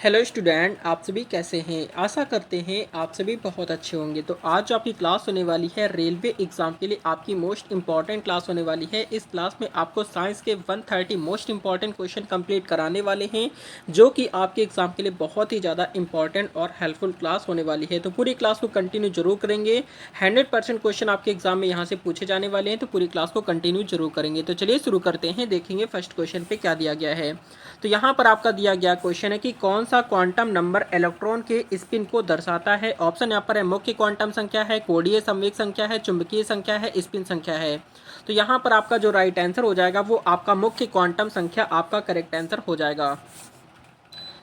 Hello student, आप सभी कैसे हैं। आशा करते हैं आप सभी बहुत अच्छे होंगे। तो आज जो आपकी क्लास होने वाली है रेलवे एग्ज़ाम के लिए आपकी मोस्ट इंपॉर्टेंट क्लास होने वाली है। इस क्लास में आपको साइंस के 130 मोस्ट इंपॉर्टेंट क्वेश्चन कंप्लीट कराने वाले हैं, जो कि आपके एग्ज़ाम के लिए बहुत ही ज़्यादा इंपॉर्टेंट और हेल्पफुल क्लास होने वाली है। तो पूरी क्लास को कंटिन्यू जरूर करेंगे। 100% क्वेश्चन आपके एग्जाम में यहाँ से पूछे जाने वाले हैं, तो पूरी क्लास को कंटिन्यू जरूर करेंगे। तो चलिए शुरू करते हैं, देखेंगे फर्स्ट क्वेश्चन पे क्या दिया गया है। तो यहाँ पर आपका दिया गया क्वेश्चन है कि कौन सा क्वांटम नंबर इलेक्ट्रॉन के स्पिन को दर्शाता है। ऑप्शन यहाँ पर है मुख्य क्वांटम संख्या है, कोणीय संवेग संख्या है, चुंबकीय संख्या है, स्पिन संख्या है। तो यहाँ पर आपका जो राइट आंसर हो जाएगा वो आपका मुख्य क्वांटम संख्या आपका करेक्ट आंसर हो जाएगा।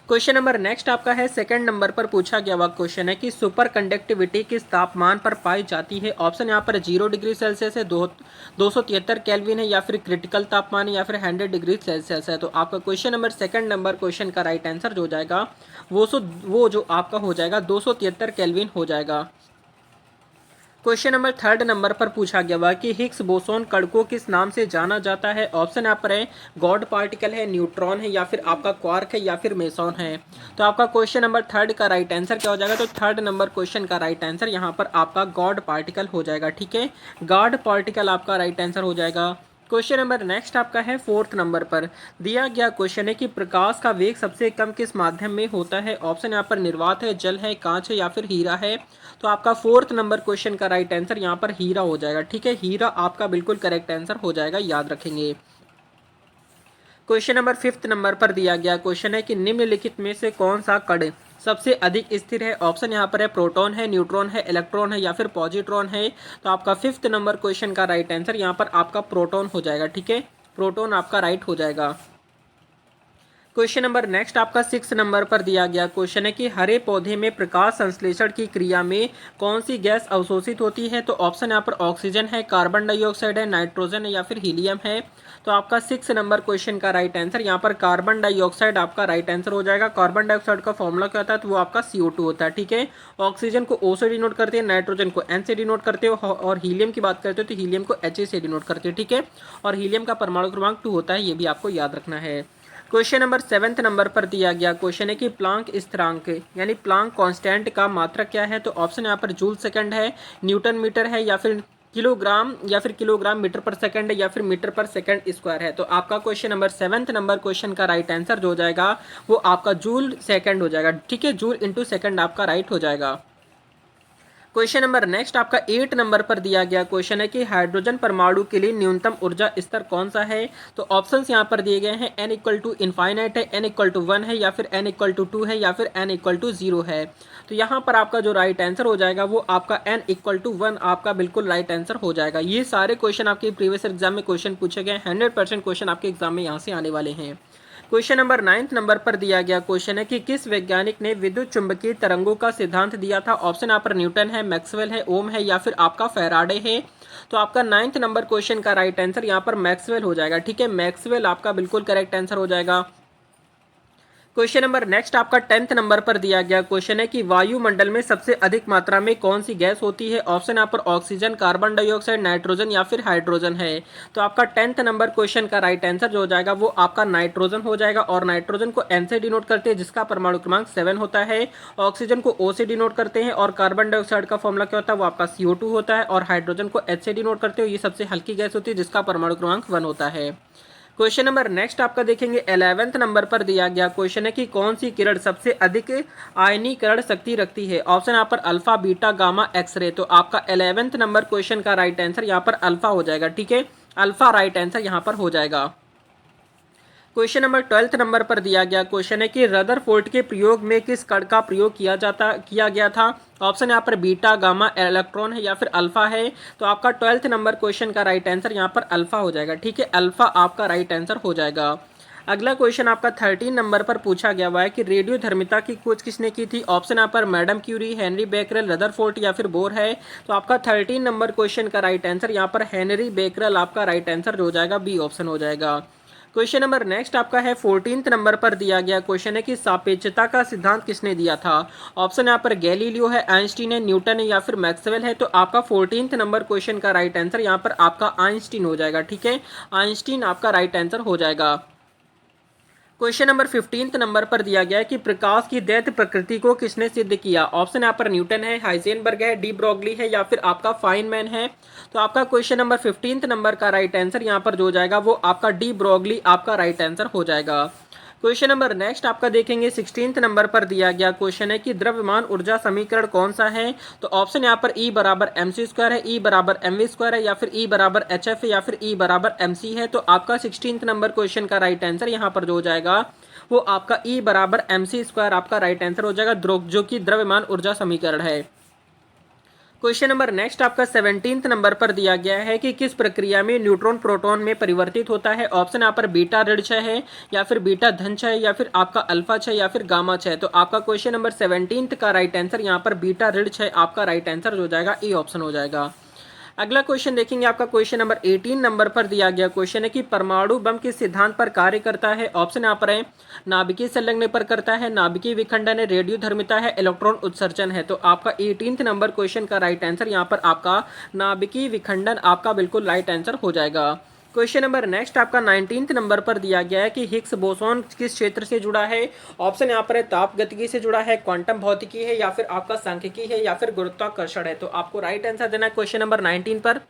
क्वेश्चन नंबर नेक्स्ट आपका है सेकंड नंबर पर पूछा गया हुआ क्वेश्चन है कि सुपर कंडक्टिविटी किस तापमान पर पाई जाती है। ऑप्शन यहाँ पर 0 डिग्री सेल्सियस है, 273 केल्विन है, या फिर क्रिटिकल तापमान है, या फिर 100 डिग्री सेल्सियस है। तो आपका question number second number question का राइट आंसर जो हो जाएगा वो जो आपका हो जाएगा 273 केल्विन हो जाएगा। क्वेश्चन नंबर थर्ड नंबर पर पूछा गया हुआ कि हिग्स बोसोन कण को किस नाम से जाना जाता है। ऑप्शन यहाँ पर है गॉड पार्टिकल है, न्यूट्रॉन है, या फिर आपका क्वार्क है, या फिर मेसॉन है। तो आपका क्वेश्चन नंबर थर्ड का राइट आंसर क्या हो जाएगा। तो थर्ड नंबर क्वेश्चन का राइट आंसर यहाँ पर आपका गॉड पार्टिकल हो जाएगा। ठीक है, गॉड पार्टिकल आपका राइट आंसर हो जाएगा। क्वेश्चन नंबर नेक्स्ट आपका है फोर्थ नंबर पर दिया गया क्वेश्चन है कि प्रकाश का वेग सबसे कम किस माध्यम में होता है। ऑप्शन यहाँ पर निर्वात है, जल है, कांच है, या फिर हीरा है। तो आपका फोर्थ नंबर क्वेश्चन का राइट आंसर यहाँ पर हीरा हो जाएगा। ठीक है, हीरा आपका बिल्कुल करेक्ट आंसर हो जाएगा, याद रखेंगे। क्वेश्चन नंबर फिफ्थ नंबर पर दिया गया क्वेश्चन है कि निम्नलिखित में से कौन सा कण सबसे अधिक स्थिर है। ऑप्शन यहाँ पर है प्रोटॉन है, न्यूट्रॉन है, इलेक्ट्रॉन है, या फिर पॉजिट्रॉन है। तो आपका फिफ्थ नंबर क्वेश्चन का राइट आंसर यहाँ पर आपका प्रोटॉन हो जाएगा। ठीक है, प्रोटॉन आपका राइट हो जाएगा। क्वेश्चन नंबर नेक्स्ट आपका सिक्स नंबर पर दिया गया क्वेश्चन है कि हरे पौधे में प्रकाश संश्लेषण की क्रिया में कौन सी गैस अवशोषित होती है। तो ऑप्शन यहाँ पर ऑक्सीजन है, कार्बन डाइऑक्साइड है, नाइट्रोजन है, या फिर हीलियम है। तो आपका सिक्स नंबर क्वेश्चन का राइट आंसर यहाँ पर कार्बन डाइऑक्साइड आपका राइट आंसर हो जाएगा। कार्बन डाइऑक्साइड का फॉर्मूला क्या होता है, तो वो आपका CO2 होता है। ठीक है, ऑक्सीजन को O से डिनोट करते हैं, नाइट्रोजन को N से डिनोट करते हो, और हीलियम की बात करते हो तो हीलियम को Ha से डिनोट करते हैं। ठीक है, और हीलियम का परमाणु क्रमांक 2 होता है, ये भी आपको याद रखना है। क्वेश्चन नंबर सेवेंथ नंबर पर दिया गया क्वेश्चन है कि प्लांक स्थिरांक यानी प्लांक कांस्टेंट का मात्रक क्या है। तो ऑप्शन यहाँ पर जूल सेकंड है, न्यूटन मीटर है, या फिर किलोग्राम मीटर पर सेकंड है, या फिर मीटर पर सेकंड स्क्वायर है। तो आपका question number seventh number question का राइट आंसर जो हो जाएगा वो आपका जूल सेकंड हो जाएगा। ठीक है, जूल इंटू सेकंड आपका राइट हो जाएगा। क्वेश्चन नंबर नेक्स्ट आपका 8 नंबर पर दिया गया क्वेश्चन है कि हाइड्रोजन परमाणु के लिए न्यूनतम ऊर्जा स्तर कौन सा है। तो ऑप्शंस यहाँ पर दिए गए हैं n इक्वल टू इनफाइनाइट है, n इक्वल टू 1 है, या फिर n इक्वल टू 2 है, या फिर n इक्वल टू 0 है। तो यहाँ पर आपका जो राइट आंसर हो जाएगा वो आपका n इक्वल टू 1 आपका बिल्कुल राइट आंसर हो जाएगा। ये सारे क्वेश्चन आपके प्रीवियस एग्जाम में क्वेश्चन पूछे गए, 100% क्वेश्चन आपके एग्जाम में यहाँ से आने वाले हैं। क्वेश्चन नंबर नाइन्थ नंबर पर दिया गया क्वेश्चन है कि किस वैज्ञानिक ने विद्युत चुंबकीय तरंगों का सिद्धांत दिया था। ऑप्शन यहाँ पर न्यूटन है, मैक्सवेल है, ओम है, या फिर आपका फैराडे है। तो आपका नाइन्थ नंबर क्वेश्चन का राइट आंसर यहाँ पर मैक्सवेल हो जाएगा। ठीक है, मैक्सवेल आपका बिल्कुल करेक्ट आंसर हो जाएगा। क्वेश्चन नंबर नेक्स्ट आपका 10th नंबर पर दिया गया क्वेश्चन है कि वायुमंडल में सबसे अधिक मात्रा में कौन सी गैस होती है। ऑप्शन यहाँ पर ऑक्सीजन, कार्बन डाइऑक्साइड, नाइट्रोजन, या फिर हाइड्रोजन है। तो आपका 10th नंबर क्वेश्चन का राइट आंसर जो हो जाएगा वो आपका नाइट्रोजन हो जाएगा, और नाइट्रोजन को N से डिनोट करते हैं जिसका परमाणु क्रमांक 7 होता है। ऑक्सीजन को O से डिनोट करते हैं, और कार्बन डाइऑक्साइड का फॉर्मूला क्या होता है वो आपका CO2 होता है, और हाइड्रोजन को H से डिनोट करते हो, ये सबसे हल्की गैस होती है जिसका परमाणु क्रमांक 1 होता है। क्वेश्चन नंबर नेक्स्ट आपका देखेंगे 11th नंबर पर दिया गया क्वेश्चन है कि कौन सी किरण सबसे अधिक आयनीकरण शक्ति रखती है। ऑप्शन यहाँ पर अल्फा, बीटा, गामा, एक्सरे। तो आपका 11th नंबर क्वेश्चन का राइट आंसर यहाँ पर अल्फा हो जाएगा। ठीक है, अल्फा राइट आंसर यहाँ पर हो जाएगा। क्वेश्चन नंबर 12th नंबर पर दिया गया क्वेश्चन है कि रदरफोर्ड के प्रयोग में किस कण का प्रयोग किया गया था। ऑप्शन यहाँ पर बीटा, गामा, इलेक्ट्रॉन है, या फिर अल्फा है। तो आपका 12th नंबर क्वेश्चन का राइट आंसर यहाँ पर अल्फा हो जाएगा। ठीक है, अल्फा आपका राइट आंसर हो जाएगा। अगला क्वेश्चन आपका 13 नंबर पर पूछा गया हुआ है कि रेडियोधर्मिता की खोज किसने की थी। ऑप्शन यहाँ पर madam Curie, Henri Becquerel, Rutherford, या फिर बोर है। तो आपका 13 नंबर क्वेश्चन का राइट आंसर यहाँ पर हेनरी बेकरेल आपका राइट आंसर हो जाएगा, बी ऑप्शन हो जाएगा। क्वेश्चन नंबर नेक्स्ट आपका है 14th नंबर पर दिया गया क्वेश्चन है कि सापेक्षता का सिद्धांत किसने दिया था। ऑप्शन यहाँ पर गैलीलियो है, आइंस्टीन है, न्यूटन है, या फिर मैक्सवेल है। तो आपका 14th नंबर क्वेश्चन का राइट आंसर यहाँ पर आपका आइंस्टीन हो जाएगा। ठीक है, आइंस्टीन आपका राइट आंसर हो जाएगा। क्वेश्चन नंबर 15 नंबर पर दिया गया है कि प्रकाश की दैत्य प्रकृति को किसने सिद्ध किया। ऑप्शन यहाँ पर न्यूटन है, हाइजेनबर्ग है, डी ब्रोगली है या फिर आपका फाइनमैन है। तो आपका क्वेश्चन नंबर 15 नंबर का राइट आंसर यहाँ पर जो हो जाएगा वो आपका डी ब्रोगली आपका राइट आंसर हो जाएगा। क्वेश्चन नंबर नेक्स्ट आपका देखेंगे 16 नंबर पर दिया गया क्वेश्चन है कि द्रव्यमान ऊर्जा समीकरण कौन सा है। तो ऑप्शन यहाँ पर E बराबर mc² है, E बराबर mv² है या फिर E बराबर hf है या फिर E बराबर mc है। तो आपका 16 नंबर क्वेश्चन का राइट आंसर यहाँ पर जो हो जाएगा वो आपका E बराबर mc² आपका राइट आंसर हो जाएगा, जो कि द्रव्यमान ऊर्जा समीकरण है। क्वेश्चन नंबर नेक्स्ट आपका 17 नंबर पर दिया गया है कि किस प्रक्रिया में न्यूट्रॉन प्रोटॉन में परिवर्तित होता है। ऑप्शन यहाँ पर बीटा ऋण क्षय है या फिर बीटा धन क्षय या फिर आपका अल्फा क्षय या फिर गामा क्षय। तो आपका क्वेश्चन नंबर 17 का राइट आंसर यहाँ पर बीटा ऋण क्षय आपका राइट आंसर हो जाएगा, ए ऑप्शन हो जाएगा। अगला क्वेश्चन देखेंगे आपका क्वेश्चन नंबर 18 नंबर पर दिया गया क्वेश्चन है कि परमाणु बम किस सिद्धांत पर कार्य करता है। ऑप्शन यहाँ पर है नाभिकीय संलग्न पर करता है, नाभिकीय विखंडन है, रेडियोधर्मिता है, इलेक्ट्रॉन उत्सर्जन है। तो आपका 18 नंबर क्वेश्चन का राइट आंसर यहाँ पर आपका नाभिकीय विखंडन आपका बिल्कुल राइट आंसर हो जाएगा। क्वेश्चन नंबर नेक्स्ट आपका 19 नंबर पर दिया गया है कि हिग्स बोसोन किस क्षेत्र से जुड़ा है। ऑप्शन यहाँ पर है ताप गतिकी से जुड़ा है, क्वांटम भौतिकी है या फिर आपका सांख्यिकी है या फिर गुरुत्वाकर्षण है। तो आपको राइट आंसर देना है क्वेश्चन नंबर 19 पर।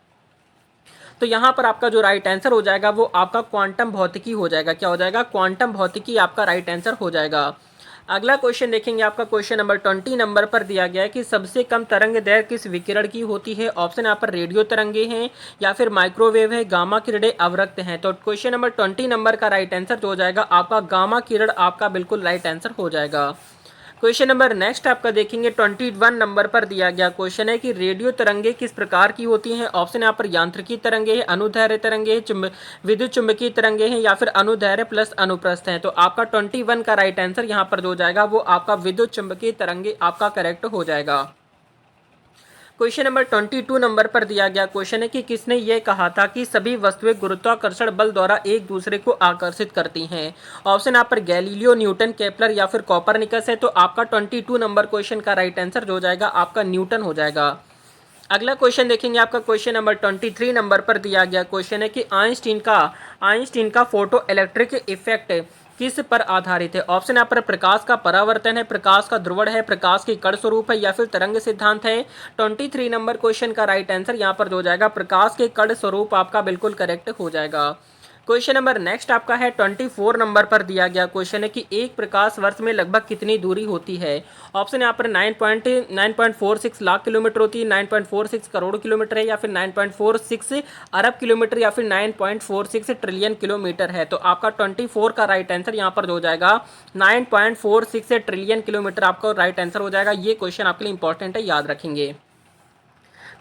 तो यहाँ पर आपका जो राइट आंसर हो जाएगा वो आपका क्वांटम भौतिकी हो जाएगा। क्या हो जाएगा? क्वांटम भौतिकी आपका राइट आंसर हो जाएगा। अगला क्वेश्चन देखेंगे आपका क्वेश्चन नंबर 20 नंबर पर दिया गया है कि सबसे कम तरंग दैर्घ्य किस विकिरण की होती है। ऑप्शन यहाँ पर रेडियो तरंगे हैं या फिर माइक्रोवेव है, गामा किरणें अवरक्त हैं। तो क्वेश्चन नंबर 20 नंबर का राइट आंसर जो हो जाएगा आपका गामा किरण आपका बिल्कुल राइट आंसर हो जाएगा। क्वेश्चन नंबर नेक्स्ट आपका देखेंगे 21 नंबर पर दिया गया क्वेश्चन है कि रेडियो तरंगे किस प्रकार की होती हैं। ऑप्शन यहाँ पर यांत्रिकी तरंगे हैं, अनुदैर्घ्य तरंगे हैं, विद्युत चुंबकीय तरंगे हैं या फिर अनुदैर्घ्य प्लस अनुप्रस्थ हैं। तो आपका 21 का राइट आंसर यहाँ पर जो हो जाएगा वो आपका विद्युत चुंबकीय तरंगे आपका करेक्ट हो जाएगा। क्वेश्चन नंबर 22 नंबर पर दिया गया क्वेश्चन है कि किसने यह कहा था कि सभी वस्तुएं गुरुत्वाकर्षण बल द्वारा एक दूसरे को आकर्षित करती हैं। ऑप्शन यहाँ पर गैलीलियो, न्यूटन, केपलर या फिर कोपरनिकस है। तो आपका 22 नंबर क्वेश्चन का राइट आंसर जो हो जाएगा आपका न्यूटन हो जाएगा। अगला क्वेश्चन देखेंगे आपका क्वेश्चन नंबर 23 नंबर पर दिया गया क्वेश्चन है कि आइंस्टीन का फोटो इलेक्ट्रिक इफेक्ट किस पर आधारित है। ऑप्शन यहाँ पर प्रकाश का परावर्तन है, प्रकाश का ध्रुवण है, प्रकाश की कण स्वरूप है या फिर तरंग सिद्धांत है। 23 नंबर क्वेश्चन का राइट आंसर यहाँ पर जो हो जाएगा प्रकाश के कण स्वरूप आपका बिल्कुल करेक्ट हो जाएगा। क्वेश्चन नंबर नेक्स्ट आपका है 24 नंबर पर दिया गया क्वेश्चन है कि एक प्रकाश वर्ष में लगभग कितनी दूरी होती है। ऑप्शन यहाँ पर 9.46 लाख किलोमीटर होती है, 9.46 करोड़ किलोमीटर है या फिर 9.46 अरब किलोमीटर या फिर 9.46 ट्रिलियन किलोमीटर है। तो आपका 24 का राइट आंसर यहाँ पर हो जाएगा 9.46 ट्रिलियन किलोमीटर आपका राइट आंसर हो जाएगा। ये क्वेश्चन आपके लिए इंपॉर्टेंट है, याद रखेंगे।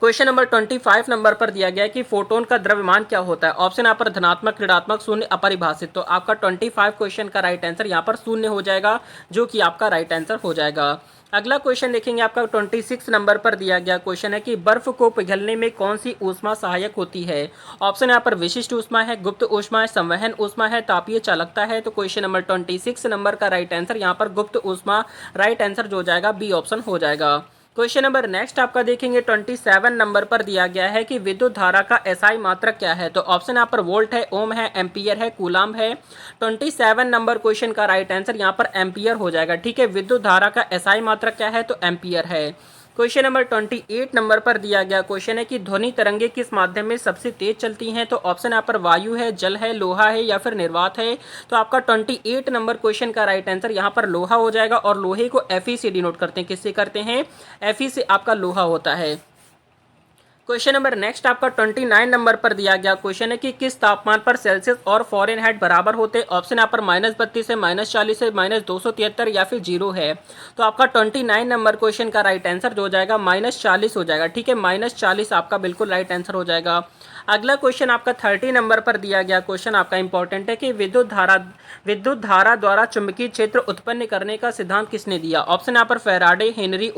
क्वेश्चन नंबर 25 नंबर पर दिया गया है कि फोटोन का द्रव्यमान क्या होता है। ऑप्शन यहाँ पर धनात्मक, ऋणात्मक, शून्य, अपरिभाषित। तो आपका 25 क्वेश्चन का राइट आंसर यहाँ पर शून्य हो जाएगा, जो कि आपका राइट आंसर हो जाएगा। अगला क्वेश्चन देखेंगे आपका 26 नंबर पर दिया गया क्वेश्चन है कि बर्फ को पिघलने में कौन सी ऊष्मा सहायक होती है। ऑप्शन यहाँ पर विशिष्ट ऊष्मा है, गुप्त ऊष्मा है, संवहन ऊष्मा है, तापीय चालकता है। तो क्वेश्चन नंबर 26 नंबर का राइट आंसर यहाँ पर गुप्त ऊष्मा राइट आंसर जो हो जाएगा बी ऑप्शन हो जाएगा। क्वेश्चन नंबर नेक्स्ट आपका देखेंगे 27 नंबर पर दिया गया है कि विद्युत धारा का एसआई मात्रक क्या है। तो ऑप्शन यहाँ पर वोल्ट है, ओम है, एम्पियर है, कूलाम है। 27 नंबर क्वेश्चन का राइट आंसर यहाँ पर एम्पियर हो जाएगा। ठीक है, विद्युत धारा का एसआई मात्रक क्या है? तो एम्पियर है। क्वेश्चन नंबर 28 नंबर पर दिया गया क्वेश्चन है कि ध्वनि तरंगे किस माध्यम में सबसे तेज चलती हैं। तो ऑप्शन यहाँ पर वायु है, जल है, लोहा है या फिर निर्वात है। तो आपका 28 नंबर क्वेश्चन का राइट आंसर यहाँ पर लोहा हो जाएगा और लोहे को Fe से डिनोट करते हैं। किससे करते हैं? Fe से आपका लोहा होता है। क्वेश्चन नंबर नेक्स्ट आपका 29 नंबर पर दिया गया क्वेश्चन है कि किस तापमान पर सेल्सियस और फ़ारेनहाइट बराबर होते हैं। ऑप्शन यहाँ पर -32 है, -40 है, -273 या फिर 0 है। तो आपका 29 नंबर क्वेश्चन का राइट आंसर जो हो जाएगा -40 हो जाएगा। ठीक है, -40 आपका बिल्कुल राइट आंसर हो जाएगा। अगला क्वेश्चन आपका 30 नंबर पर दिया गया क्वेश्चन आपका इंपॉर्टेंट है कि विद्युत धारा द्वारा चुंबकीय क्षेत्र उत्पन्न करने का सिद्धांत किसने दिया। ऑप्शन यहाँ पर फैराडे, हेनरी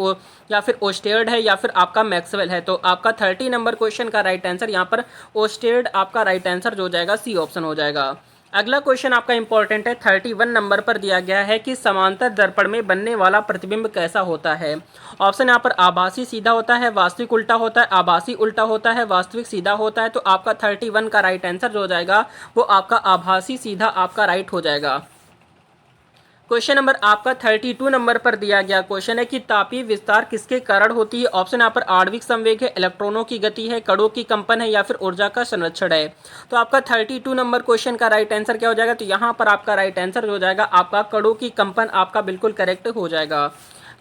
या फिर ओस्टेर्ड है या फिर आपका मैक्सवेल है। तो आपका 30 नंबर क्वेश्चन का राइट आंसर यहाँ पर ओस्टेर्ड आपका राइट आंसर जो हो जाएगा सी ऑप्शन हो जाएगा। अगला क्वेश्चन आपका इंपॉर्टेंट है 31 नंबर पर दिया गया है कि समांतर दर्पण में बनने वाला प्रतिबिंब कैसा होता है। ऑप्शन यहाँ पर आभासी सीधा होता है, वास्तविक उल्टा होता है, आभासी उल्टा होता है, वास्तविक सीधा होता है। तो आपका 31 का राइट आंसर जो हो जाएगा वो आपका आभासी सीधा आपका राइट हो जाएगा। क्वेश्चन नंबर आपका 32 नंबर पर दिया गया क्वेश्चन है कि तापीय विस्तार किसके कारण होती है। ऑप्शन यहाँ पर आणविक संवेग है, इलेक्ट्रॉनों की गति है, कणों की कंपन है या फिर ऊर्जा का संरक्षण है। तो आपका 32 नंबर क्वेश्चन का राइट आंसर क्या हो जाएगा, तो यहाँ पर आपका राइट आंसर हो जाएगा आपका कणों की कंपन, आपका बिल्कुल करेक्ट हो जाएगा।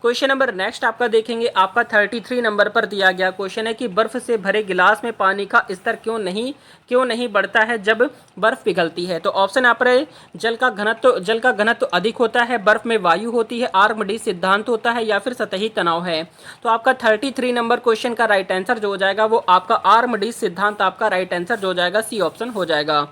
क्वेश्चन नंबर नेक्स्ट आपका देखेंगे, आपका 33 नंबर पर दिया गया क्वेश्चन है कि बर्फ से भरे गिलास में पानी का स्तर क्यों नहीं बढ़ता है जब बर्फ पिघलती है। तो ऑप्शन यहाँ पर जल का घनत्व अधिक होता है, बर्फ में वायु होती है, आर्कमिडीज सिद्धांत होता है या फिर सतही तनाव है। तो आपका 33 नंबर क्वेश्चन का राइट आंसर जो हो जाएगा वो आपका आर्कमिडीज सिद्धांत आपका राइट आंसर जो हो जाएगा सी ऑप्शन हो जाएगा।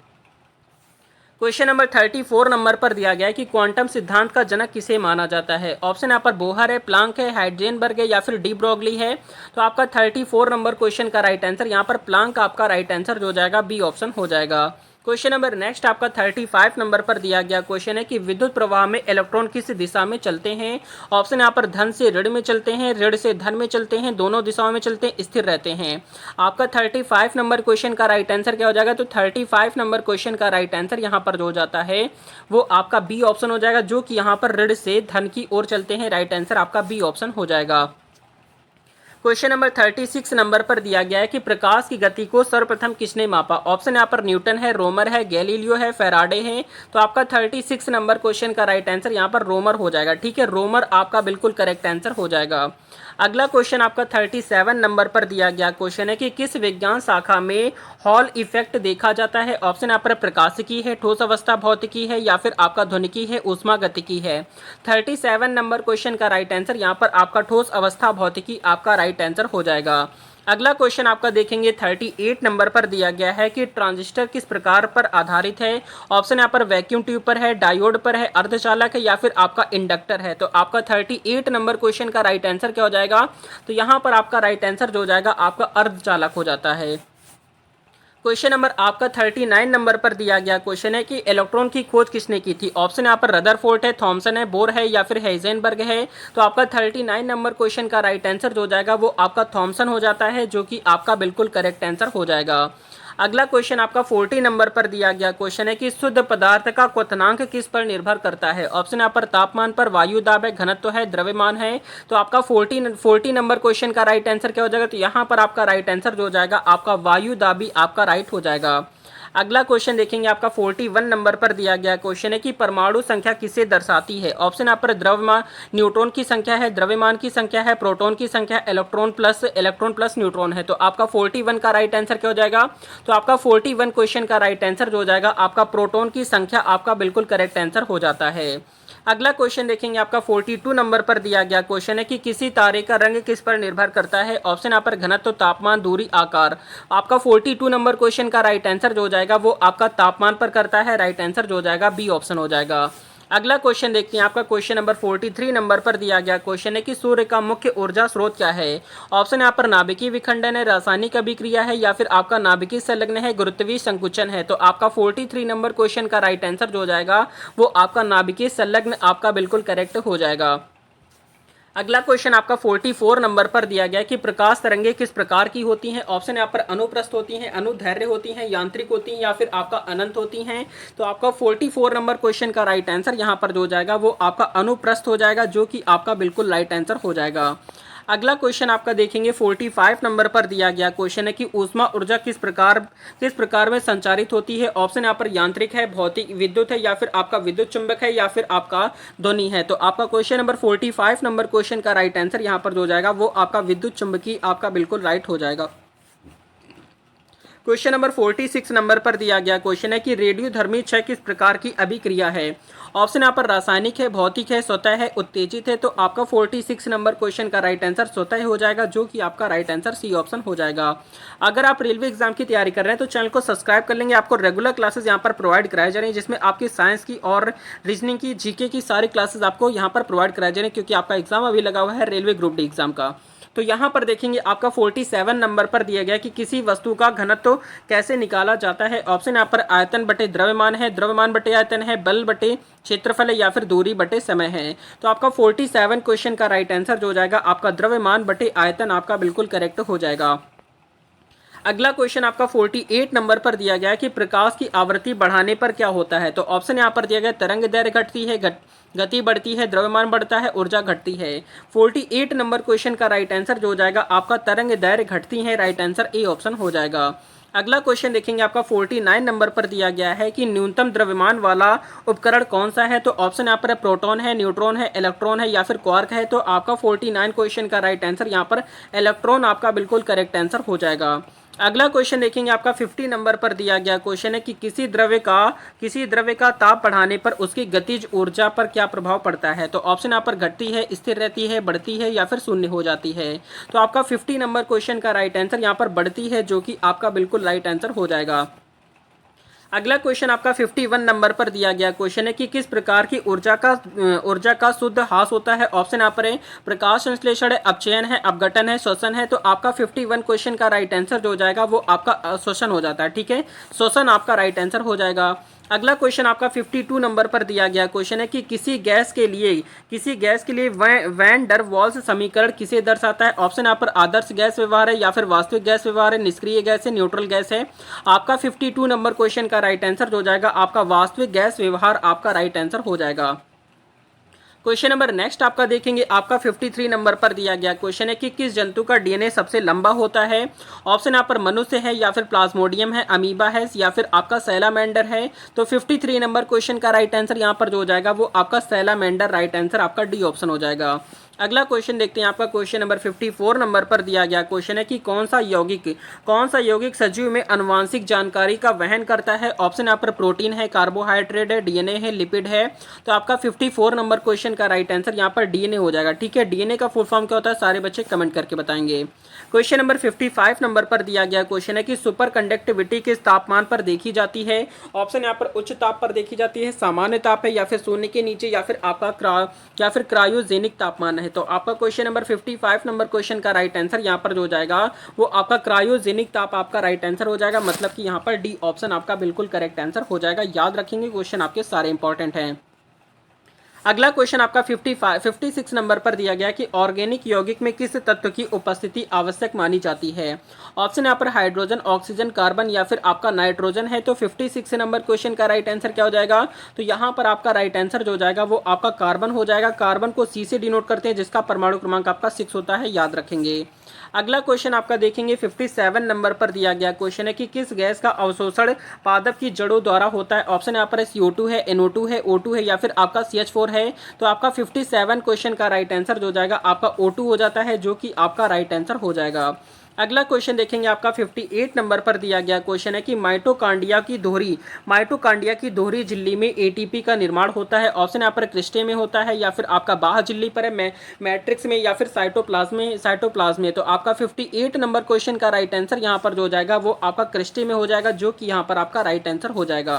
क्वेश्चन नंबर 34 नंबर पर दिया गया है कि क्वांटम सिद्धांत का जनक किसे माना जाता है। ऑप्शन यहाँ पर बोहर है, प्लांक है, हाइजेनबर्ग है या फिर डी ब्रोगली है। तो आपका 34 नंबर क्वेश्चन का राइट आंसर यहाँ पर प्लांक आपका राइट आंसर जो हो जाएगा बी ऑप्शन हो जाएगा। क्वेश्चन नंबर नेक्स्ट आपका 35 नंबर पर दिया गया क्वेश्चन है कि विद्युत प्रवाह में इलेक्ट्रॉन किस दिशा में चलते हैं। ऑप्शन यहाँ पर धन से ऋण में चलते हैं, ऋण से धन में चलते हैं, दोनों दिशाओं में चलते हैं, स्थिर रहते हैं। आपका 35 नंबर क्वेश्चन का राइट आंसर क्या हो जाएगा, तो 35 नंबर क्वेश्चन का राइट आंसर यहाँ पर जो हो जाता है वो आपका बी ऑप्शन हो जाएगा, जो कि यहाँ पर ऋण से धन की ओर चलते हैं। राइट आंसर आपका बी ऑप्शन हो जाएगा। क्वेश्चन नंबर 36 नंबर पर दिया गया है कि प्रकाश की गति को सर्वप्रथम किसने मापा। ऑप्शन यहाँ पर न्यूटन है, रोमर है, गैलीलियो है, फेराडे है। तो आपका 36 नंबर क्वेश्चन का राइट आंसर यहाँ पर रोमर हो जाएगा। ठीक है, रोमर आपका बिल्कुल करेक्ट आंसर हो जाएगा। अगला क्वेश्चन आपका 37 नंबर पर दिया गया क्वेश्चन है कि किस विज्ञान शाखा में हॉल इफेक्ट देखा जाता है। ऑप्शन यहाँ पर प्रकाशिकी है, ठोस अवस्था भौतिकी है या फिर आपका ध्वनिकी है, ऊष्मागतिकी है। 37 नंबर क्वेश्चन का राइट आंसर यहाँ पर आपका ठोस अवस्था भौतिकी आपका राइट आंसर हो जाएगा। अगला क्वेश्चन आपका देखेंगे 38 नंबर पर दिया गया है कि ट्रांजिस्टर किस प्रकार पर आधारित है। ऑप्शन यहाँ पर वैक्यूम ट्यूब पर है, डायोड पर है, अर्धचालक है या फिर आपका इंडक्टर है। तो आपका 38 नंबर क्वेश्चन का राइट आंसर क्या हो जाएगा, तो यहाँ पर आपका राइट आंसर जो हो जाएगा आपका अर्धचालक हो जाता है। क्वेश्चन नंबर आपका 39 नंबर पर दिया गया क्वेश्चन है कि इलेक्ट्रॉन की खोज किसने की थी। ऑप्शन यहाँ पर रदरफोर्ड है, थॉमसन है, बोर है या फिर हाइजेनबर्ग है। तो आपका 39 नंबर क्वेश्चन का राइट आंसर जो हो जाएगा वो आपका थॉमसन हो जाता है, जो कि आपका बिल्कुल करेक्ट आंसर हो जाएगा। अगला क्वेश्चन आपका 40 नंबर पर दिया गया क्वेश्चन है कि शुद्ध पदार्थ का क्वथनांक किस पर निर्भर करता है। ऑप्शन यहाँ पर तापमान पर, वायु दाब है, घनत्व है, द्रव्यमान है। तो आपका 40 नंबर क्वेश्चन का राइट आंसर क्या हो जाएगा, तो यहाँ पर आपका राइट आंसर जो हो जाएगा आपका वायु दाबी आपका राइट हो जाएगा। अगला क्वेश्चन देखेंगे आपका 41 नंबर पर दिया गया क्वेश्चन है कि परमाणु संख्या किसे दर्शाती है। ऑप्शन यहाँ पर द्रव्यमान न्यूट्रॉन की संख्या है, द्रव्यमान की संख्या है, प्रोटॉन की संख्या, इलेक्ट्रॉन प्लस न्यूट्रॉन है। तो आपका 41 का राइट आंसर क्या हो जाएगा, तो आपका 41 क्वेश्चन का राइट आंसर जो हो जाएगा आपका प्रोटॉन की संख्या आपका बिल्कुल करेक्ट आंसर हो जाता है। अगला क्वेश्चन देखेंगे आपका 42 नंबर पर दिया गया क्वेश्चन है कि किसी तारे का रंग किस पर निर्भर करता है। ऑप्शन यहाँ पर घनत्व, तापमान, दूरी, आकार। आपका 42 नंबर क्वेश्चन का राइट आंसर जो हो जाएगा वो आपका तापमान पर करता है। राइट आंसर जो हो जाएगा बी ऑप्शन हो जाएगा। अगला क्वेश्चन देखते हैं आपका क्वेश्चन नंबर 43 नंबर पर दिया गया क्वेश्चन है कि सूर्य का मुख्य ऊर्जा स्रोत क्या है। ऑप्शन यहाँ पर नाभिकीय विखंडन है, रासायनिक अभिक्रिया है या फिर आपका नाभिकीय संलग्न है, गुरुत्वीय संकुचन है। तो आपका 43 नंबर क्वेश्चन का राइट आंसर जो हो जाएगा वो आपका नाभिकीय संलग्न आपका बिल्कुल करेक्ट हो जाएगा। अगला क्वेश्चन आपका 44 नंबर पर दिया गया कि प्रकाश तरंगे किस प्रकार की होती हैं। ऑप्शन यहाँ पर अनुप्रस्थ होती हैं, अनुदैर्घ्य होती हैं, यांत्रिक होती हैं या फिर आपका अनंत होती हैं। तो आपका 44 नंबर क्वेश्चन का राइट आंसर यहाँ पर जो हो जाएगा वो आपका अनुप्रस्थ हो जाएगा, जो कि आपका बिल्कुल राइट आंसर हो जाएगा। अगला क्वेश्चन आपका देखेंगे 45 नंबर पर दिया गया क्वेश्चन है कि ऊष्मा ऊर्जा किस प्रकार में संचारित होती है। ऑप्शन यहाँ पर यांत्रिक है, भौतिक, विद्युत है या फिर आपका विद्युत चुंबक है या फिर आपका ध्वनि है। तो आपका क्वेश्चन नंबर 45 नंबर क्वेश्चन का राइट आंसर यहाँ पर जो हो जाएगा वो आपका विद्युत चुंबकीय आपका बिल्कुल राइट हो जाएगा। क्वेश्चन नंबर 46 नंबर पर दिया गया क्वेश्चन है कि रेडियोधर्मी क्षय किस प्रकार की अभिक्रिया है। ऑप्शन यहाँ पर रासायनिक है, भौतिक है, स्वतः है, उत्तेजित है। तो आपका 46 नंबर क्वेश्चन का राइट आंसर स्वतः हो जाएगा, जो कि आपका राइट आंसर सी ऑप्शन हो जाएगा। अगर आप रेलवे एग्जाम की तैयारी कर रहे हैं तो चैनल को सब्सक्राइब कर लेंगे। आपको रेगुलर क्लासेस यहाँ पर प्रोवाइड कराई जा रही है, जिसमें आपकी साइंस की और रीजनिंग की, जीके की सारी क्लासेस आपको यहाँ पर प्रोवाइड कराई जा रही है, क्योंकि आपका एग्जाम अभी लगा हुआ है रेलवे ग्रुप डी एग्जाम का। तो यहाँ पर देखेंगे आपका 47 नंबर पर दिया गया कि किसी वस्तु का घनत्व कैसे निकाला जाता है। ऑप्शन यहाँ पर आयतन बटे द्रव्यमान है, द्रव्यमान बटे आयतन है, बल बटे क्षेत्रफल है या फिर दूरी बटे समय है। तो आपका 47 क्वेश्चन का राइट आंसर जो हो जाएगा आपका द्रव्यमान बटे आयतन आपका बिल्कुल करेक्ट हो जाएगा। अगला क्वेश्चन आपका 48 नंबर पर दिया गया है कि प्रकाश की आवृत्ति बढ़ाने पर क्या होता है। तो ऑप्शन यहाँ पर दिया गया तरंग दैर्घ्य घटती है, गति बढ़ती है, द्रव्यमान बढ़ता है, ऊर्जा घटती है। 48 नंबर क्वेश्चन का राइट आंसर जो हो जाएगा आपका तरंग दैर्घ्य घटती है, राइट आंसर ए ऑप्शन हो जाएगा। अगला क्वेश्चन देखेंगे आपका 49 नंबर पर दिया गया है कि न्यूनतम द्रव्यमान वाला उपकरण कौन सा है। तो ऑप्शन यहाँ पर है प्रोटॉन है, न्यूट्रॉन है, इलेक्ट्रॉन है या फिर क्वार्क है। तो आपका 49 क्वेश्चन का राइट आंसर यहाँ पर इलेक्ट्रॉन आपका बिल्कुल करेक्ट आंसर हो जाएगा। अगला क्वेश्चन देखेंगे आपका 50 नंबर पर दिया गया क्वेश्चन है कि किसी द्रव्य का ताप बढ़ाने पर उसकी गतिज ऊर्जा पर क्या प्रभाव पड़ता है। तो ऑप्शन यहाँ पर घटती है, स्थिर रहती है, बढ़ती है या फिर शून्य हो जाती है। तो आपका 50 नंबर क्वेश्चन का राइट आंसर यहाँ पर बढ़ती है, जो कि आपका बिल्कुल राइट आंसर हो जाएगा। अगला क्वेश्चन आपका 51 नंबर पर दिया गया क्वेश्चन है कि किस प्रकार की ऊर्जा का शुद्ध ह्रास होता है। ऑप्शन यहाँ पर है प्रकाश संश्लेषण है, अपचयन है, अपघटन है, श्वसन है। तो आपका 51 क्वेश्चन का राइट आंसर जो हो जाएगा वो आपका श्वसन हो जाता है। ठीक है, श्वसन आपका राइट आंसर हो जाएगा। अगला क्वेश्चन आपका 52 नंबर पर दिया गया क्वेश्चन है कि किसी गैस के लिए वैन डर वाल्स समीकरण किसे दर्शाता है। ऑप्शन यहाँ पर आदर्श गैस व्यवहार है या फिर वास्तविक गैस व्यवहार है, निष्क्रिय गैस है, न्यूट्रल गैस है। आपका 52 नंबर क्वेश्चन का राइट आंसर जो हो जाएगा आपका वास्तविक गैस व्यवहार आपका राइट आंसर हो जाएगा। क्वेश्चन नंबर नेक्स्ट आपका देखेंगे आपका 53 नंबर पर दिया गया क्वेश्चन है कि किस जंतु का डीएनए सबसे लंबा होता है। ऑप्शन यहाँ पर मनुष्य है या फिर प्लाज्मोडियम है, अमीबा है या फिर आपका सैलामेंडर है। तो 53 नंबर क्वेश्चन का राइट आंसर यहाँ पर जो हो जाएगा वो आपका सैलामेंडर, राइट आंसर आपका डी ऑप्शन हो जाएगा। अगला क्वेश्चन देखते हैं आपका क्वेश्चन नंबर 54 नंबर पर दिया गया क्वेश्चन है कि कौन सा यौगिक सजीव में आनुवांशिक जानकारी का वहन करता है। ऑप्शन यहाँ पर प्रोटीन है, कार्बोहाइड्रेट है, डीएनए है, लिपिड है। तो आपका 54 नंबर क्वेश्चन का राइट आंसर यहाँ पर डीएनए हो जाएगा। ठीक है, डीएनए का फुल फॉर्म क्या होता है सारे बच्चे कमेंट करके बताएंगे। क्वेश्चन नंबर 55 नंबर पर दिया गया क्वेश्चन है कि सुपर कंडक्टिविटी किस तापमान पर देखी जाती है। ऑप्शन यहाँ पर उच्च ताप पर देखी जाती है, सामान्य ताप है या फिर शून्य के नीचे या फिर आपका क्रायोजेनिक तापमान है। तो आपका क्वेश्चन नंबर 55 नंबर क्वेश्चन का राइट आंसर यहाँ पर जो हो जाएगा वो आपका क्रायोजेनिक ताप आपका राइट आंसर हो जाएगा। मतलब कि यहाँ पर डी ऑप्शन आपका बिल्कुल करेक्ट आंसर हो जाएगा। याद रखेंगे क्वेश्चन आपके सारे इंपॉर्टेंट हैं। अगला क्वेश्चन आपका 56 नंबर पर दिया गया कि ऑर्गेनिक यौगिक में किस तत्व की उपस्थिति आवश्यक मानी जाती है। ऑप्शन यहाँ पर हाइड्रोजन, ऑक्सीजन, कार्बन या फिर आपका नाइट्रोजन है। तो 56 नंबर क्वेश्चन का राइट आंसर क्या हो जाएगा। तो यहाँ पर आपका राइट आंसर जो हो जाएगा वो आपका कार्बन हो जाएगा। कार्बन को सी से डिनोट करते हैं जिसका परमाणु क्रमांक आपका 6 होता है, याद रखेंगे। अगला क्वेश्चन आपका देखेंगे 57 नंबर पर दिया गया क्वेश्चन है कि किस गैस का अवशोषण पादप की जड़ों द्वारा होता है। ऑप्शन यहाँ पर है CO2 है, NO2 है, O2 है या फिर आपका CH4 है। तो आपका 57 क्वेश्चन का राइट आंसर जो हो जाएगा आपका O2 हो जाता है, जो कि आपका राइट आंसर हो जाएगा। अगला क्वेश्चन देखेंगे आपका 58 नंबर पर दिया गया क्वेश्चन है कि माइटोकांड्रिया की दोहरी झिल्ली में ATP का निर्माण होता है। ऑप्शन यहाँ पर क्रिस्टे में होता है या फिर आपका बाह्य झिल्ली पर है, मैट्रिक्स में या फिर साइटोप्लाज्म में। तो आपका 58 नंबर क्वेश्चन का राइट आंसर यहाँ पर जो हो जाएगा वो आपका क्रिस्टे में हो जाएगा, जो कि यहाँ पर आपका राइट आंसर हो जाएगा।